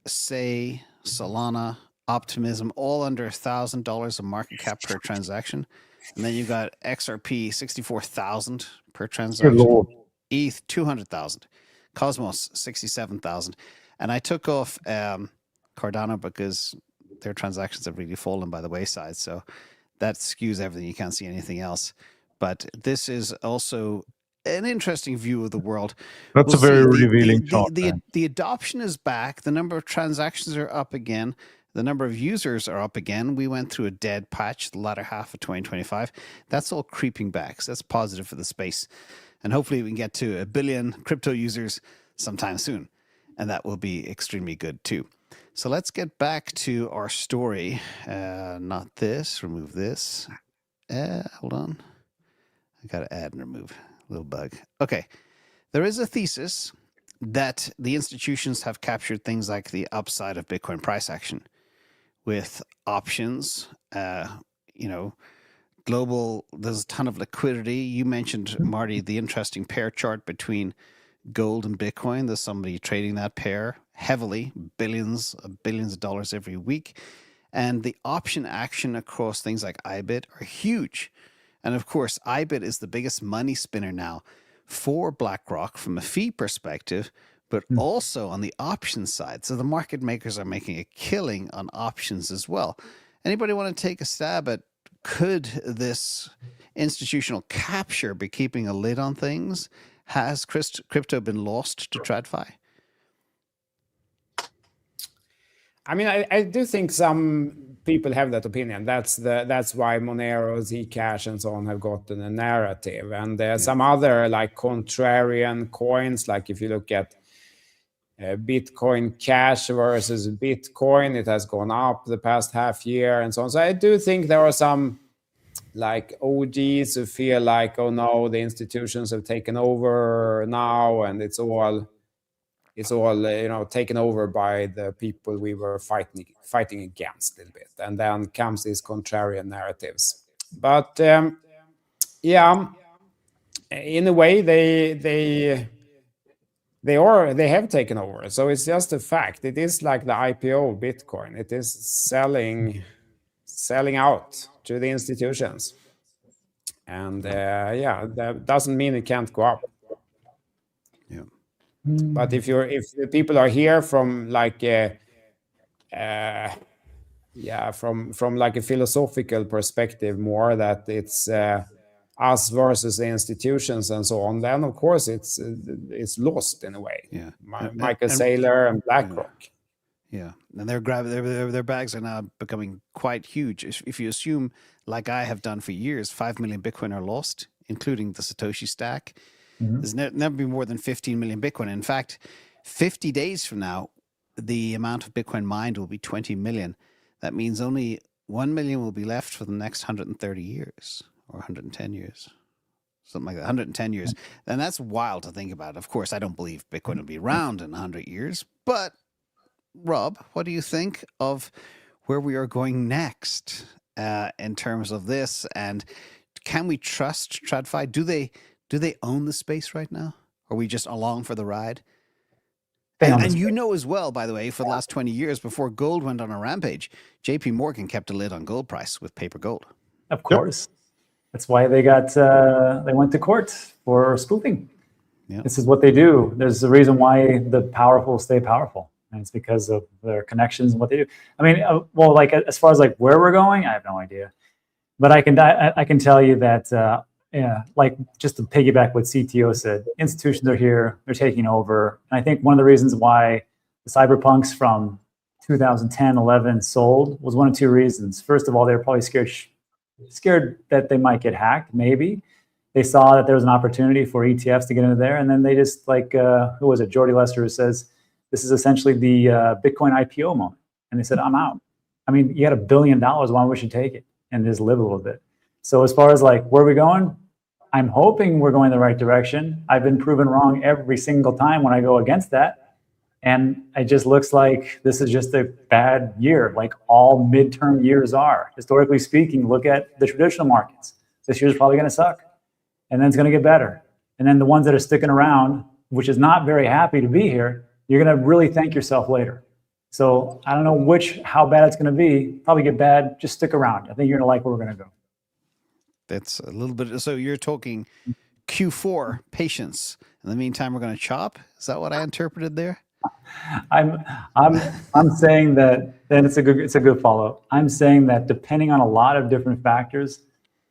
Say, Solana, Optimism, all under $1,000 of market cap per transaction. And then you've got XRP, 64,000 per transaction. ETH, 200,000. Cosmos, 67,000. And I took off Cardano because their transactions have really fallen by the wayside. So that skews everything. You can't see anything else. But this is also an interesting view of the world. That's a very revealing chart. The adoption is back. The number of transactions are up again. The number of users are up again. We went through a dead patch the latter half of 2025. That's all creeping back. So that's positive for the space. And hopefully we can get to 1 billion crypto users sometime soon. And that will be extremely good too. So let's get back to our story. Not this. Remove this. Hold on. I got to add and remove. Little bug. Okay. There is a thesis that the institutions have captured things like the upside of Bitcoin price action with options, global, there's a ton of liquidity. You mentioned, Marty, the interesting pair chart between gold and Bitcoin. There's somebody trading that pair heavily, billions of dollars every week. And the option action across things like IBIT are huge. And of course, IBIT is the biggest money spinner now for BlackRock from a fee perspective, but also on the options side. So the market makers are making a killing on options as well. Anybody want to take a stab at, could this institutional capture be keeping a lid on things? Has crypto been lost to TradFi? I mean, I do think some people have that opinion. That's why Monero, Zcash, and so on have gotten a narrative. And there are some other like contrarian coins, like if you look at Bitcoin Cash versus Bitcoin, it has gone up the past half year and so on. So I do think there are some like OGs who feel like, oh no, the institutions have taken over now and it's all it's all taken over by the people we were fighting against a little bit, and then comes these contrarian narratives. But yeah, in a way they have taken over. So it's just a fact. It is like the IPO of Bitcoin. It is selling out to the institutions, and that doesn't mean it can't go up. Yeah. But if the people are here from like from like a philosophical perspective, more that it's us versus the institutions and so on, then of course it's lost in a way. Yeah. Michael Saylor and BlackRock. Yeah, and their bags are now becoming quite huge. If you assume, like I have done for years, 5 million Bitcoin are lost, including the Satoshi stack. There's never been more than 15 million Bitcoin. In fact, 50 days from now, the amount of Bitcoin mined will be 20 million. That means only 1 million will be left for the next 130 years or 110 years, something like that, 110 years. And that's wild to think about. Of course, I don't believe Bitcoin will be around in 100 years. But, Rob, what do you think of where we are going next in terms of this? And can we trust TradFi? Do they own the space right now? Are we just along for the ride? And you know as well, by the way, for the last 20 years, before gold went on a rampage, JP Morgan kept a lid on gold price with paper gold. Of course. That's why they went to court for spoofing. Yep. This is what they do. There's a reason why the powerful stay powerful. And it's because of their connections and what they do. I mean, well, like as far as like where we're going, I have no idea. But I can tell you that like just to piggyback what CTO said, institutions are here, they're taking over. And I think one of the reasons why the cyberpunks from 2010, 11 sold was one of two reasons. First of all, they were probably scared that they might get hacked, maybe. They saw that there was an opportunity for ETFs to get into there. And then they just like, who was it? Jordy Lester, who says, this is essentially the Bitcoin IPO moment. And they said, I'm out. I mean, you had $1 billion, why would you take it? And just live a little bit. So as far as like, where are we going? I'm hoping we're going the right direction. I've been proven wrong every single time when I go against that. And it just looks like this is just a bad year, like all midterm years are. Historically speaking, look at the traditional markets. This year's probably going to suck. And then it's going to get better. And then the ones that are sticking around, which is not very happy to be here, you're going to really thank yourself later. So I don't know how bad it's going to be. Probably get bad. Just stick around. I think you're going to like where we're going to go. That's a little bit. So you're talking Q4 patience. In the meantime, we're going to chop. Is that what I interpreted there? I'm saying that. Then it's a good follow-up. I'm saying that depending on a lot of different factors,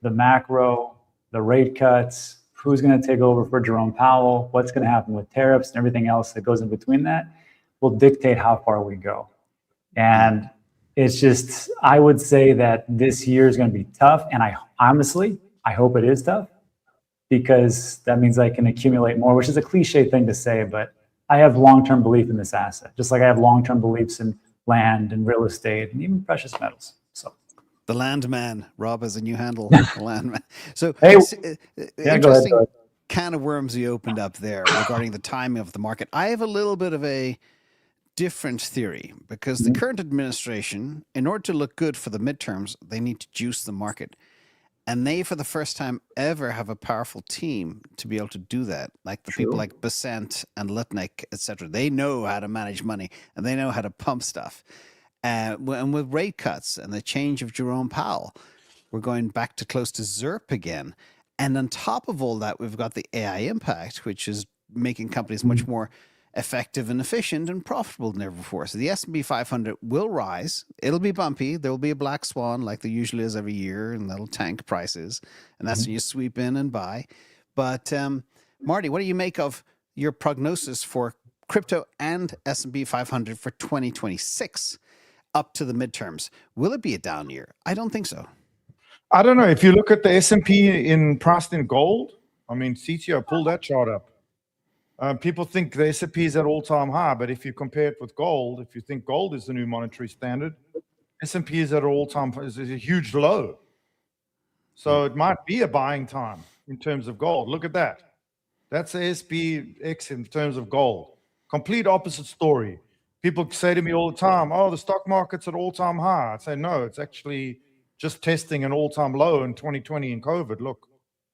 the macro, the rate cuts, who's going to take over for Jerome Powell, what's going to happen with tariffs and everything else that goes in between that, will dictate how far we go. And it's just, I would say that this year is going to be tough. And I hope it is tough, because that means I can accumulate more, which is a cliche thing to say, but I have long-term belief in this asset, just like I have long-term beliefs in land and real estate and even precious metals. So the land man, Rob has a new handle, the land man. So hey, interesting go ahead. Can of worms you opened up there regarding the timing of the market. I have a little bit of a different theory, because the current administration, in order to look good for the midterms, they need to juice the market. And they, for the first time ever, have a powerful team to be able to do that. Like the people like Besant and Lutnick, etc. They know how to manage money and they know how to pump stuff. And with rate cuts and the change of Jerome Powell, we're going back to close to ZERP again. And on top of all that, we've got the AI impact, which is making companies much more effective and efficient and profitable than ever before. So the S&P 500 will rise. It'll be bumpy. There will be a black swan like there usually is every year, and that'll tank prices. And that's when you sweep in and buy. But Marty, what do you make of your prognosis for crypto and S&P 500 for 2026 up to the midterms? Will it be a down year? I don't think so. I don't know. If you look at the S&P priced in gold, I mean, CTO pulled that chart up. People think the S&P is at all-time high, but if you compare it with gold, if you think gold is the new monetary standard, S&P is at an all-time, is a huge low. So it might be a buying time in terms of gold. Look at that. That's the SPX in terms of gold. Complete opposite story. People say to me all the time, oh, the stock market's at all-time high. I say, no, it's actually just testing an all-time low in 2020 in COVID. Look.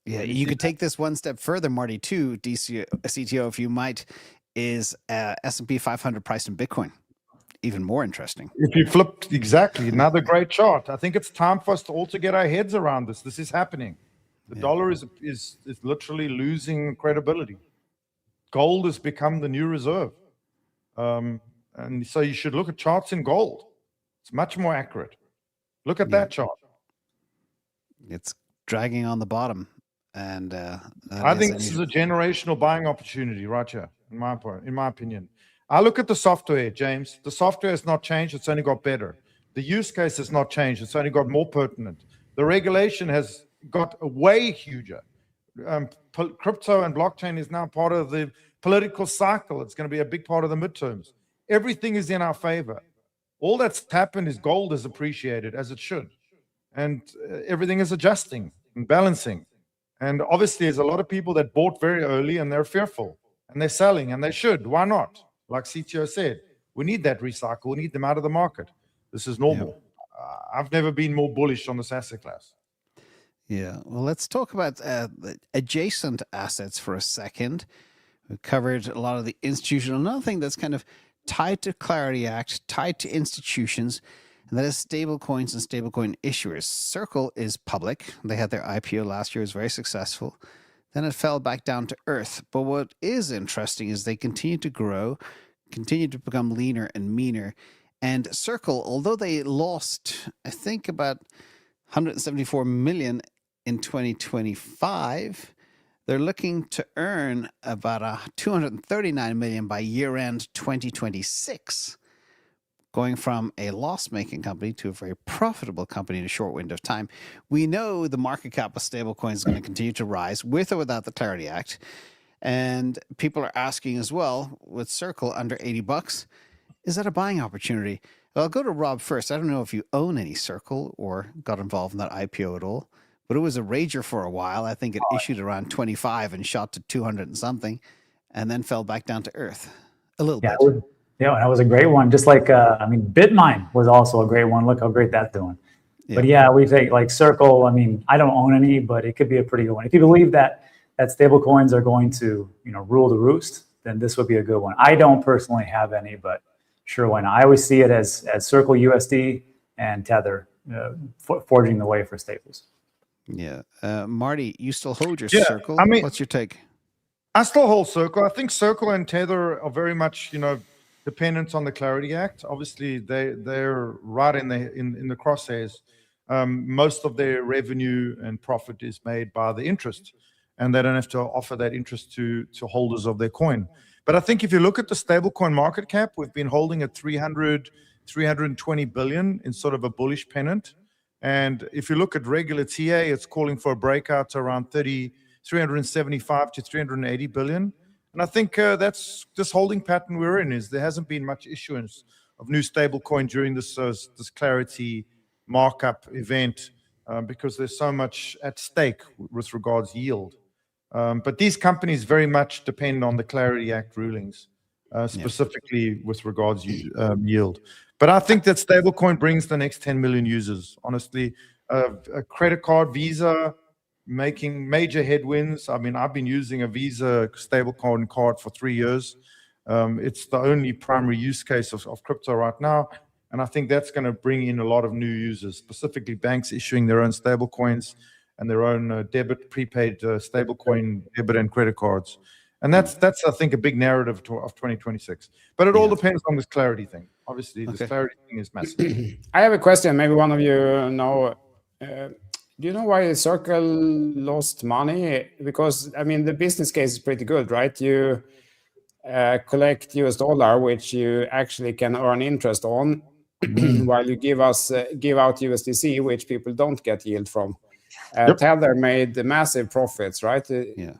Yeah, you could take this one step further, Marty, too, DCA, CTO, if you might, is S&P 500 priced in Bitcoin. Even more interesting. If you flipped, exactly, another great chart. I think it's time for us to all to get our heads around this. This is happening. The dollar is literally losing credibility. Gold has become the new reserve. And so you should look at charts in gold. It's much more accurate. Look at that chart. It's dragging on the bottom. And I think this is a generational buying opportunity right here, in my opinion. I look at the software, James. The software has not changed. It's only got better. The use case has not changed. It's only got more pertinent. The regulation has got way huger. Crypto and blockchain is now part of the political cycle. It's going to be a big part of the midterms. Everything is in our favor. All that's happened is gold has appreciated, as it should. And everything is adjusting and balancing. And obviously, there's a lot of people that bought very early and they're fearful. And they're selling, and they should. Why not? Like CTO said, we need that recycle. We need them out of the market. This is normal. I've never been more bullish on this asset class. Yeah. Well, let's talk about adjacent assets for a second. We've covered a lot of the institutional. Another thing that's kind of tied to Clarity Act, tied to institutions, and that is stablecoins and stablecoin issuers. Circle is public. They had their IPO last year. It was very successful. Then it fell back down to earth. But what is interesting is they continue to grow, continue to become leaner and meaner. And Circle, although they lost, I think, about 174 million in 2025, they're looking to earn about 239 million by year-end 2026, going from a loss-making company to a very profitable company in a short window of time. We know the market cap of stablecoins is going to continue to rise with or without the Clarity Act. And people are asking as well, with Circle under 80 bucks, is that a buying opportunity? Well, I'll go to Rob first. I don't know if you own any Circle or got involved in that IPO at all, but it was a rager for a while. I think it issued around 25 and shot to 200 and something, and then fell back down to earth a little bit. Yeah, that was a great one. Just like, BitMine was also a great one. Look how great that's doing. Yeah. But yeah, we think like Circle, I don't own any, but it could be a pretty good one. If you believe that stable coins are going to, rule the roost, then this would be a good one. I don't personally have any, but sure, why not? I always see it as Circle USD and Tether forging the way for staples. Yeah. Marty, you still hold your Circle? What's your take? I still hold Circle. I think Circle and Tether are very much, dependent on the Clarity Act. Obviously, they're right in the crosshairs. Most of their revenue and profit is made by the interest, and they don't have to offer that interest to holders of their coin. But I think if you look at the stablecoin market cap, we've been holding at 320 billion in sort of a bullish pennant. And if you look at regular TA, it's calling for a breakout to around 375 to 380 billion. And I think that's this holding pattern we're in. Is there hasn't been much issuance of new stablecoin during this Clarity markup event because there's so much at stake with regards yield. But these companies very much depend on the Clarity Act rulings, specifically with regards yield. But I think that stablecoin brings the next 10 million users. Honestly, a credit card, Visa, making major headwinds. I've been using a Visa stablecoin card for 3 years. It's the only primary use case of crypto right now. And I think that's going to bring in a lot of new users, specifically banks issuing their own stablecoins and their own prepaid stablecoin debit and credit cards. And that's I think, a big narrative of 2026. But it all depends on this Clarity thing. Obviously, this Clarity thing is massive. I have a question. Maybe one of you know. Do you know why Circle lost money? Because, the business case is pretty good, right? You collect US dollar, which you actually can earn interest on, while you give out USDC, which people don't get yield from. Tether made massive profits, right? Yeah.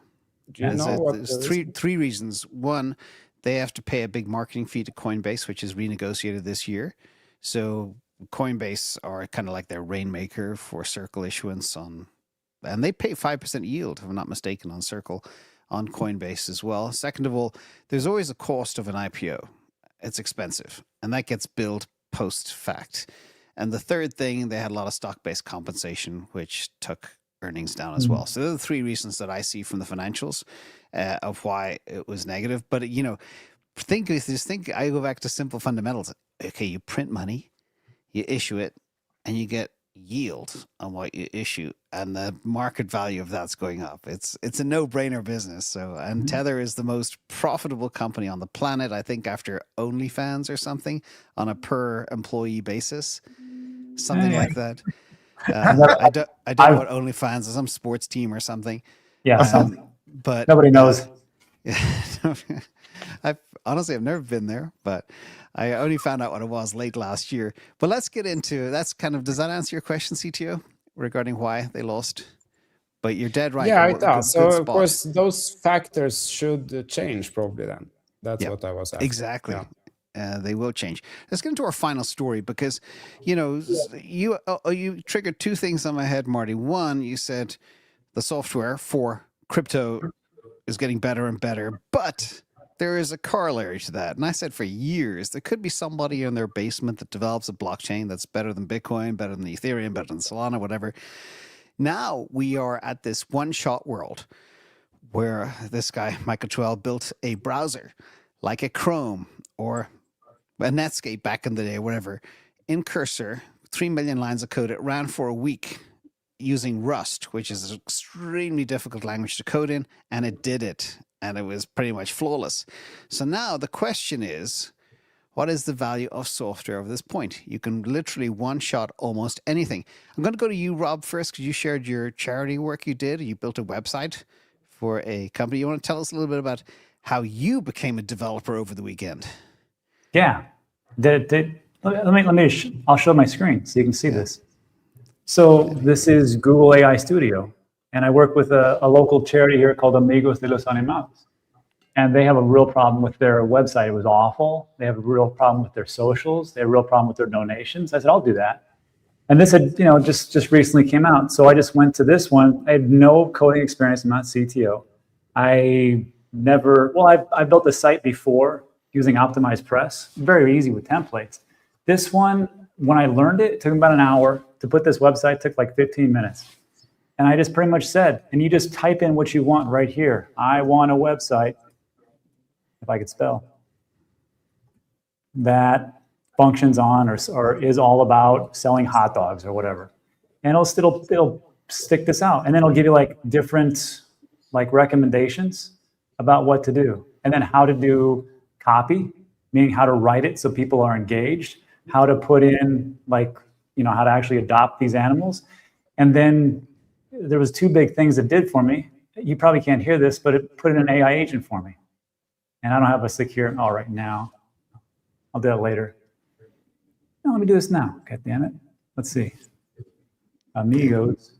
Do you know what there's three reasons. One, they have to pay a big marketing fee to Coinbase, which is renegotiated this year. So Coinbase are kind of like their rainmaker for Circle issuance and they pay 5% yield, if I'm not mistaken, on Circle on Coinbase as well. Second of all, there's always a cost of an IPO. It's expensive, and that gets billed post fact. And the third thing, they had a lot of stock-based compensation, which took earnings down as well. So those are the three reasons that I see from the financials of why it was negative. But, you know, I go back to simple fundamentals. Okay, you print money, you issue it, and you get yield on what you issue, and the market value of that's going up. It's a no-brainer business. So, and Tether is the most profitable company on the planet, I think, after OnlyFans or something, on a per employee basis, something like that. I don't know what OnlyFans is, some sports team or something. Yeah, but nobody knows. I've never been there, but I only found out what it was late last year. But let's get into does that answer your question, CTO, regarding why they lost? But you're dead right. Yeah, it does. So of course those factors should change probably then. That's what I was asking. Exactly. Yeah. They will change. Let's get into our final story because, you know, you triggered two things on my head, Marty. One, you said the software for crypto is getting better and better, but there is a corollary to that. And I said for years, there could be somebody in their basement that develops a blockchain that's better than Bitcoin, better than Ethereum, better than Solana, whatever. Now we are at this one-shot world where this guy, Michael Twell, built a browser like a Chrome or a Netscape back in the day, whatever, in Cursor, 3 million lines of code. It ran for a week using Rust, which is an extremely difficult language to code in, and it did it. And it was pretty much flawless. So now the question is, what is the value of software over this point? You can literally one-shot almost anything. I'm going to go to you, Rob, first, because you shared your charity work you did. You built a website for a company. You want to tell us a little bit about how you became a developer over the weekend? Yeah. I'll show my screen so you can see this. So this is Google AI Studio. And I work with a local charity here called Amigos de los Animales. And they have a real problem with their website. It was awful. They have a real problem with their socials. They have a real problem with their donations. I said, I'll do that. And this had, just recently came out. So I just went to this one. I had no coding experience. I'm not CTO. I built a site before using Optimized Press. Very easy with templates. This one, when I learned it, it took about an hour. To put this website, it took like 15 minutes. And I just pretty much said, and you just type in what you want right here. I want a website, if I could spell, that functions on or is all about selling hot dogs or whatever. And it'll stick this out. And then it'll give you like different like recommendations about what to do. And then how to do copy, meaning how to write it so people are engaged, how to put in like, how to actually adopt these animals. And then there was two big things it did for me. You probably can't hear this, but it put in an AI agent for me. And I don't have a secure, right now. I'll do that later. No, let me do this now. God damn it. Let's see. Amigos.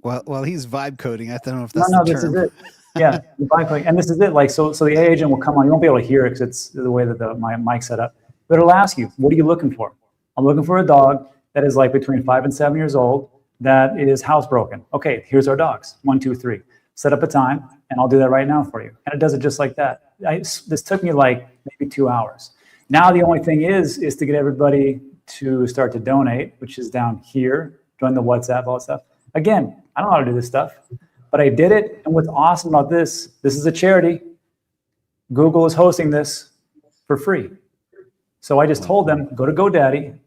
Well, he's vibe coding. I don't know if that's the term. This is it. Yeah, vibe coding. And this is it. Like, so the AI agent will come on. You won't be able to hear it because it's the way that my mic's set up. But it'll ask you, what are you looking for? I'm looking for a dog that is like between 5 and 7 years old that is housebroken. Okay, here's our dogs. 1, 2, 3. Set up a time, and I'll do that right now for you. And it does it just like that. This took me like maybe 2 hours. Now the only thing is to get everybody to start to donate, which is down here. Join the WhatsApp, all that stuff. Again, I don't know how to do this stuff, but I did it. And what's awesome about this is a charity. Google is hosting this for free. So I just told them, go to GoDaddy.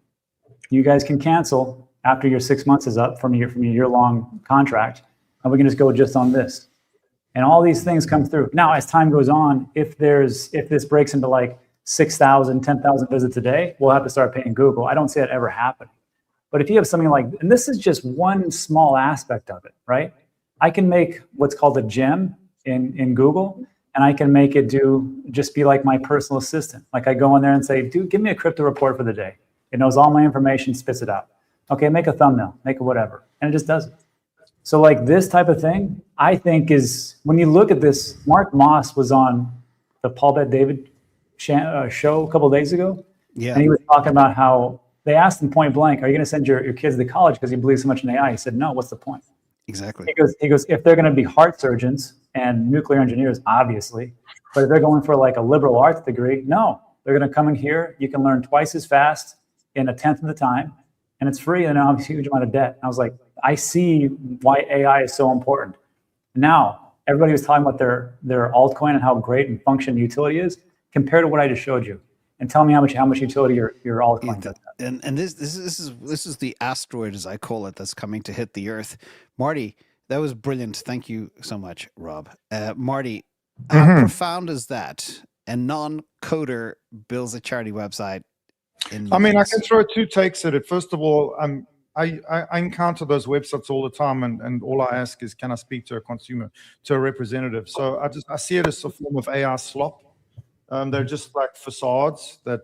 You guys can cancel after your 6 months is up from your year-long contract, and we can just go just on this. And all these things come through. Now, as time goes on, if this breaks into like 6,000, 10,000 visits a day, we'll have to start paying Google. I don't see that ever happening. But if you have something like, and this is just one small aspect of it, right? I can make what's called a gem in Google, and I can make it just be like my personal assistant. Like I go in there and say, dude, give me a crypto report for the day. It knows all my information, spits it out. Okay, make a thumbnail, make a whatever. And it just does it. So like this type of thing, I think is, when you look at this, Mark Moss was on the Paul Bet-David show a couple of days ago. Yeah. And he was talking about how they asked him point blank, are you going to send your kids to college because you believe so much in AI? He said, no, what's the point? Exactly. He goes, if they're going to be heart surgeons and nuclear engineers, obviously, but if they're going for like a liberal arts degree, no, they're going to come in here. You can learn twice as fast in a tenth of the time, and it's free, and I have a huge amount of debt. And I was like, I see why AI is so important. Now, everybody was talking about their altcoin and how great and function utility is compared to what I just showed you. And tell me how much utility your altcoin does. And this is the asteroid, as I call it, that's coming to hit the Earth. Marty, that was brilliant. Thank you so much, Rob. Marty, how profound is that? A non-coder builds a charity website. I mean, I can throw two takes at it. First of all, I encounter those websites all the time, and all I ask is, can I speak to a consumer, to a representative? So I see it as a form of AI slop. They're just like facades that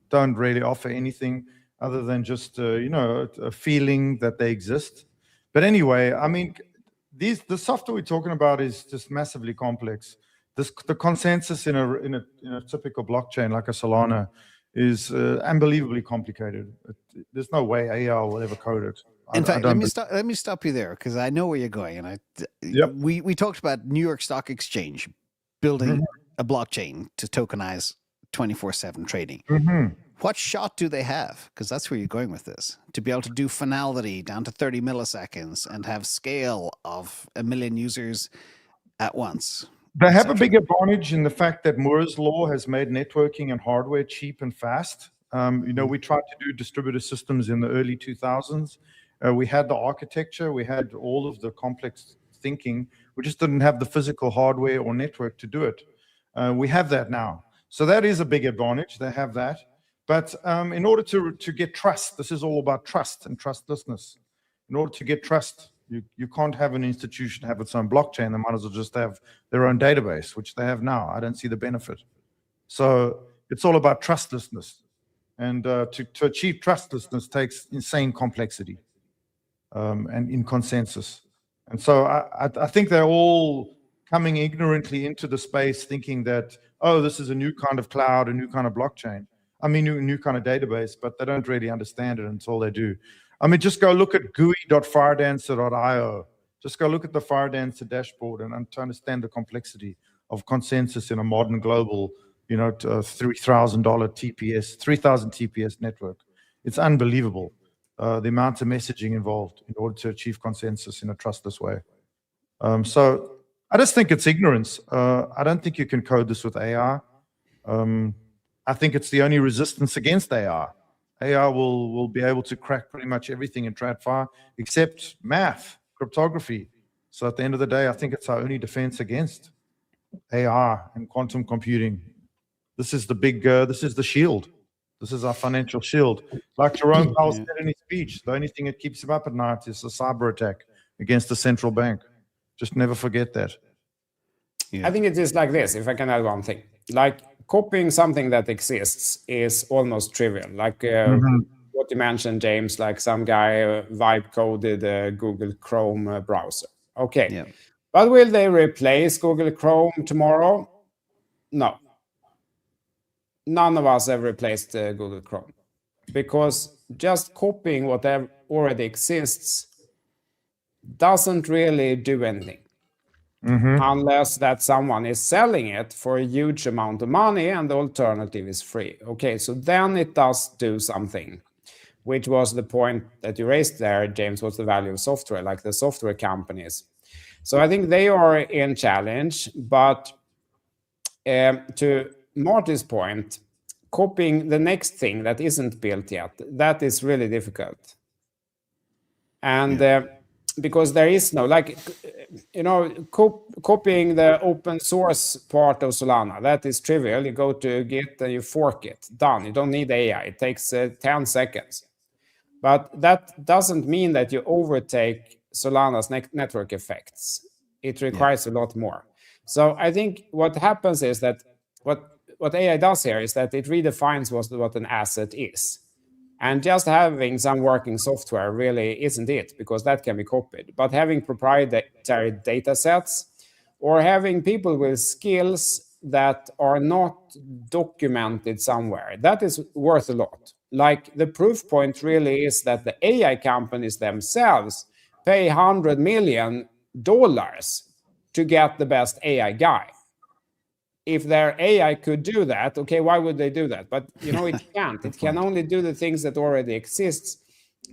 don't really offer anything other than just a feeling that they exist. But anyway, I mean, the software we're talking about is just massively complex. The consensus in a typical blockchain like a Solana is unbelievably complicated. There's no way AI will ever code it. In fact, let me stop you there, because I know where you're going. And we talked about New York Stock Exchange building a blockchain to tokenize 24/7 trading. What shot do they have? Because that's where you're going with this, to be able to do finality down to 30 milliseconds and have scale of 1 million users at once. They have a big advantage in the fact that Moore's law has made networking and hardware cheap and fast. We tried to do distributed systems in the early 2000s. We had the architecture, we had all of the complex thinking. We just didn't have the physical hardware or network to do it. We have that now. So that is a big advantage. They have that. But in order to get trust, this is all about trust and trustlessness. In order to get trust, you can't have an institution have its own blockchain. They might as well just have their own database, which they have now. I don't see the benefit. So it's all about trustlessness. And to achieve trustlessness takes insane complexity and in consensus. And so I think they're all coming ignorantly into the space thinking that, oh, this is a new kind of cloud, a new kind of blockchain. I mean, new kind of database, but they don't really understand it until they do. I mean, just go look at GUI.firedancer.io. Just go look at the Firedancer dashboard and to understand the complexity of consensus in a modern global, $3,000 TPS, 3,000 TPS network. It's unbelievable, the amount of messaging involved in order to achieve consensus in a trustless way. So I just think it's ignorance. I don't think you can code this with AI. I think it's the only resistance against AI. AI will be able to crack pretty much everything in TradFi except math, cryptography. So at the end of the day, I think it's our only defense against AI and quantum computing. This is the big, this is the shield. This is our financial shield. Like Jerome Powell said in his speech, the only thing that keeps him up at night is a cyber attack against the central bank. Just never forget that. I think it is like this, if I can add one thing. Like copying something that exists is almost trivial. Like what you mentioned, James, like some guy vibe coded a Google Chrome browser. Okay. Yeah. But will they replace Google Chrome tomorrow? No. None of us have replaced Google Chrome, because just copying whatever already exists doesn't really do anything. Unless that someone is selling it for a huge amount of money and the alternative is free. Okay, so then it does do something, which was the point that you raised there, James, was the value of software, like the software companies. So I think they are in challenge, but to Marty's point, copying the next thing that isn't built yet, that is really difficult. And because there is no, copying the open source part of Solana, that is trivial. You go to Git and you fork it, done. You don't need AI. It takes 10 seconds. But that doesn't mean that you overtake Solana's network effects. It requires a lot more. So I think what happens is that what AI does here is that it redefines what an asset is. And just having some working software really isn't it, because that can be copied. But having proprietary data sets or having people with skills that are not documented somewhere, that is worth a lot. Like the proof point really is that the AI companies themselves pay $100 million to get the best AI guy. If their AI could do that, okay, why would they do that? But it can't. It can only do the things that already exists.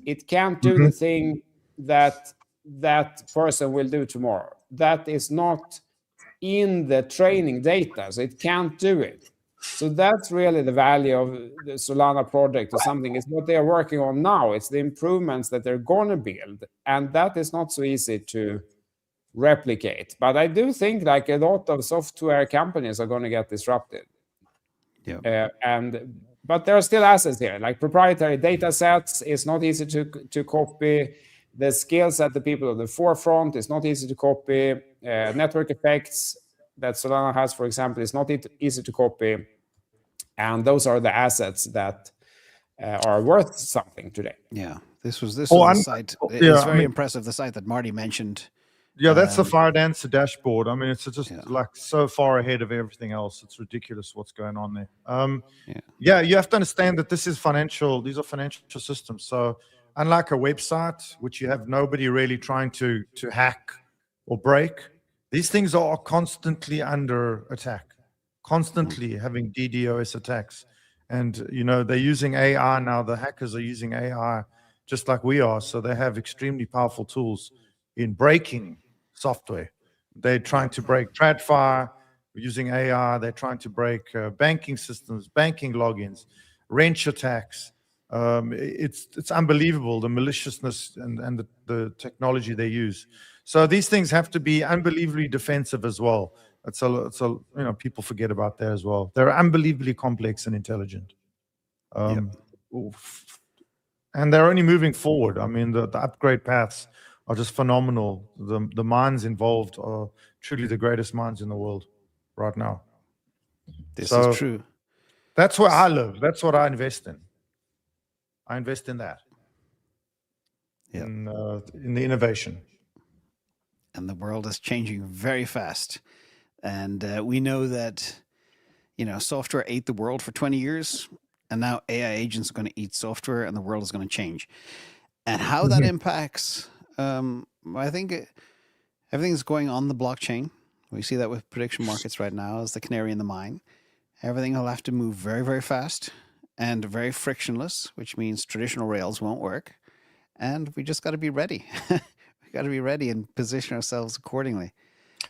It can't do the thing that that person will do tomorrow. That is not in the training data, so it can't do it. So that's really the value of the Solana project or something. It's what they are working on now. It's the improvements that they're going to build. And that is not so easy to replicate. But I do think like a lot of software companies are going to get disrupted. Yeah. But there are still assets here, like proprietary data sets. It's not easy to copy. The skills that the people on the forefront is not easy to copy. Network effects that Solana has, for example, is not easy to copy. And those are the assets that are worth something today. Yeah, this was the site. It's very impressive, the site that Marty mentioned. Yeah, that's the Fire dashboard. I mean, it's just like so far ahead of everything else. It's ridiculous what's going on there. Yeah, you have to understand that these are financial systems. So unlike a website, which you have nobody really trying to hack or break, these things are constantly under attack, constantly having DDoS attacks. And, they're using AI now. The hackers are using AI just like we are. So they have extremely powerful tools in breaking software. They're trying to break TradFi using AI. They're trying to break banking systems, banking logins, wrench attacks. It's unbelievable, the maliciousness and the technology they use. So these things have to be unbelievably defensive as well. People forget about that as well. They're unbelievably complex and intelligent. And they're only moving forward. I mean, the upgrade paths are just phenomenal. The minds involved are truly the greatest minds in the world right now. This is true. That's where I live. That's what I invest in. I invest in that. Yeah. In the innovation. And the world is changing very fast. And we know that, software ate the world for 20 years. And now AI agents are going to eat software and the world is going to change. And how that impacts, I think everything's going on the blockchain. We see that with prediction markets right now as the canary in the mine. Everything will have to move very, very fast and very frictionless, which means traditional rails won't work. And we just got to be ready. We got to be ready and position ourselves accordingly.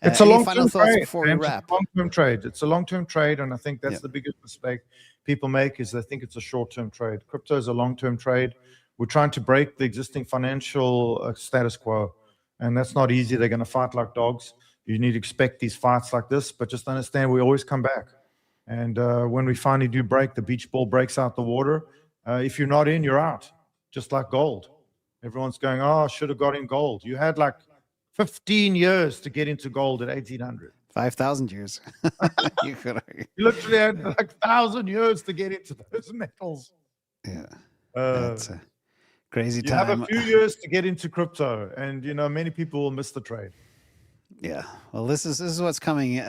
It's a long-term trade. Before we wrap? It's a long-term trade. It's a long-term trade, and I think that's the biggest mistake people make is they think it's a short-term trade. Crypto is a long-term trade. We're trying to break the existing financial status quo, and that's not easy. They're going to fight like dogs. You need to expect these fights like this, but just understand we always come back. And when we finally do break, the beach ball breaks out the water. If you're not in, you're out, just like gold. Everyone's going, oh, I should have got in gold. You had like 15 years to get into gold at 1800. 5,000 years. You literally had like 1,000 years to get into those metals. Yeah. That's a crazy time. You have a few years to get into crypto, and many people will miss the trade. Yeah. Well, this is what's coming.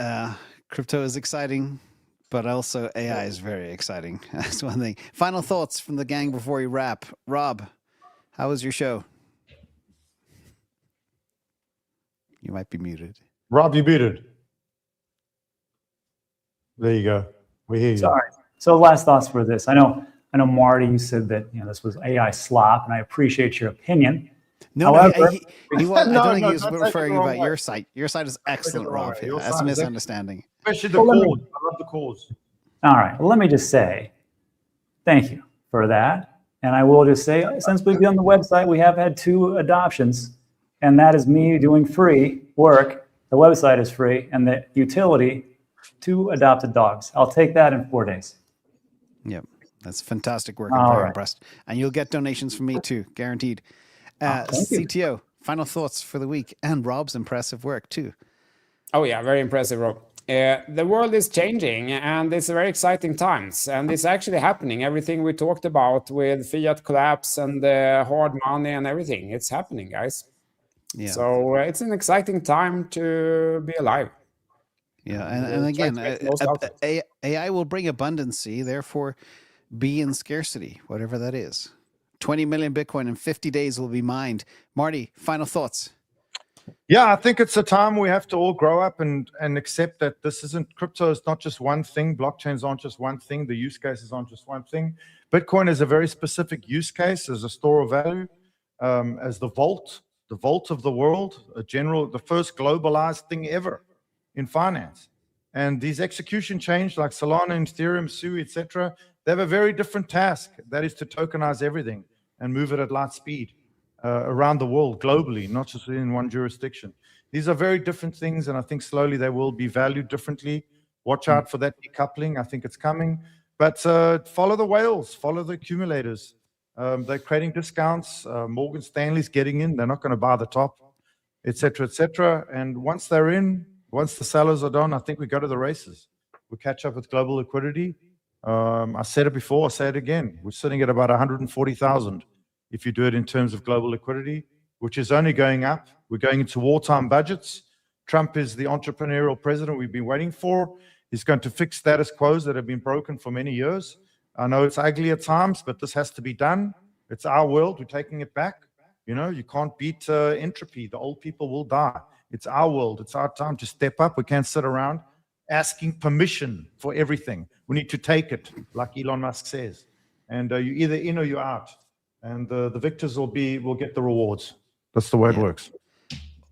Crypto is exciting, but also AI is very exciting. That's one thing. Final thoughts from the gang before we wrap. Rob, how was your show? You might be muted. Rob, you muted. There you go. We hear you. Sorry. So last thoughts for this. I know, Marty, you said that this was AI slop, and I appreciate your opinion. No, however, I don't think he was referring about your site. Your site is excellent, Rob. That's a misunderstanding. Especially the cause. I love the cause. All right. Well, let me just say thank you for that. And I will just say, since we've been on the website, we have had 2 adoptions, and that is me doing free work. The website is free, and the utility, 2 adopted dogs. I'll take that in 4 days. Yep. That's fantastic work. I'm very impressed. And you'll get donations from me too, guaranteed. CTO, final thoughts for the week, and Rob's impressive work too. Oh yeah, very impressive, Rob. The world is changing, and it's very exciting times, and it's actually happening. Everything we talked about with fiat collapse and hard money and everything, it's happening, guys. Yeah. So it's an exciting time to be alive. Yeah, and again, AI will bring abundancy, therefore be in scarcity, whatever that is. 20 million Bitcoin in 50 days will be mined. Marty, final thoughts. Yeah, I think it's a time we have to all grow up and accept that this isn't, crypto is not just one thing. Blockchains aren't just one thing. The use cases aren't just one thing. Bitcoin is a very specific use case as a store of value, as the vault of the world, the first globalized thing ever in finance. And these execution chains like Solana, Ethereum, SUI, etc., they have a very different task. That is to tokenize everything and move it at light speed around the world, globally, not just in one jurisdiction. These are very different things, and I think slowly they will be valued differently. Watch out for that decoupling. I think it's coming. But follow the whales, follow the accumulators. They're creating discounts. Morgan Stanley's getting in. They're not going to buy the top, etc., etc. And once they're in, once the sellers are done, I think we go to the races. We catch up with global liquidity. I said it before, I'll say it again. We're sitting at about 140,000 if you do it in terms of global liquidity, which is only going up. We're going into wartime budgets. Trump is the entrepreneurial president we've been waiting for. He's going to fix status quos that have been broken for many years. I know it's ugly at times, but this has to be done. It's our world. We're taking it back. You know, you can't beat entropy. The old people will die. It's our world. It's our time to step up. We can't sit around asking permission for everything. We need to take it, like Elon Musk says. And you're either in or you're out. And the victors will get the rewards. That's the way it works.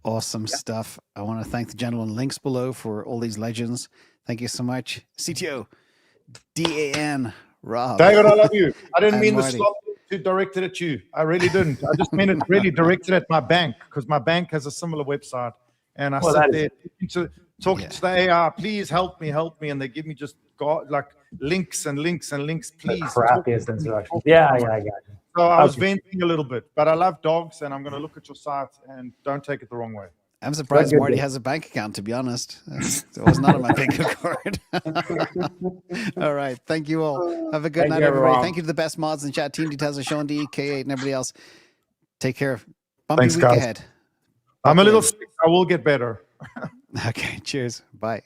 Awesome stuff. I want to thank the gentleman links below for all these legends. Thank you so much. CTO, DAN, Rob. David, I love you. I didn't mean the Marty. slop to direct it at you. I really didn't. I just meant it really directed at my bank, because my bank has a similar website. And I sat there talking to the AI, please help me. And they give me just links and links and links. Please. The crappiest instructions. Yeah, I got you. So I was venting a little bit, but I love dogs, and I'm going to look at your site, and don't take it the wrong way. I'm surprised Marty has a bank account, to be honest. It was not on my bingo card. All right. Thank you all. Have a good night, everybody. everyone. Thank you to the best mods in chat team, details of Sean D, K8, and everybody else. Take care. Bumpy Thanks, week guys. ahead. I'm a little sick. I will get better. Okay. Cheers. Bye.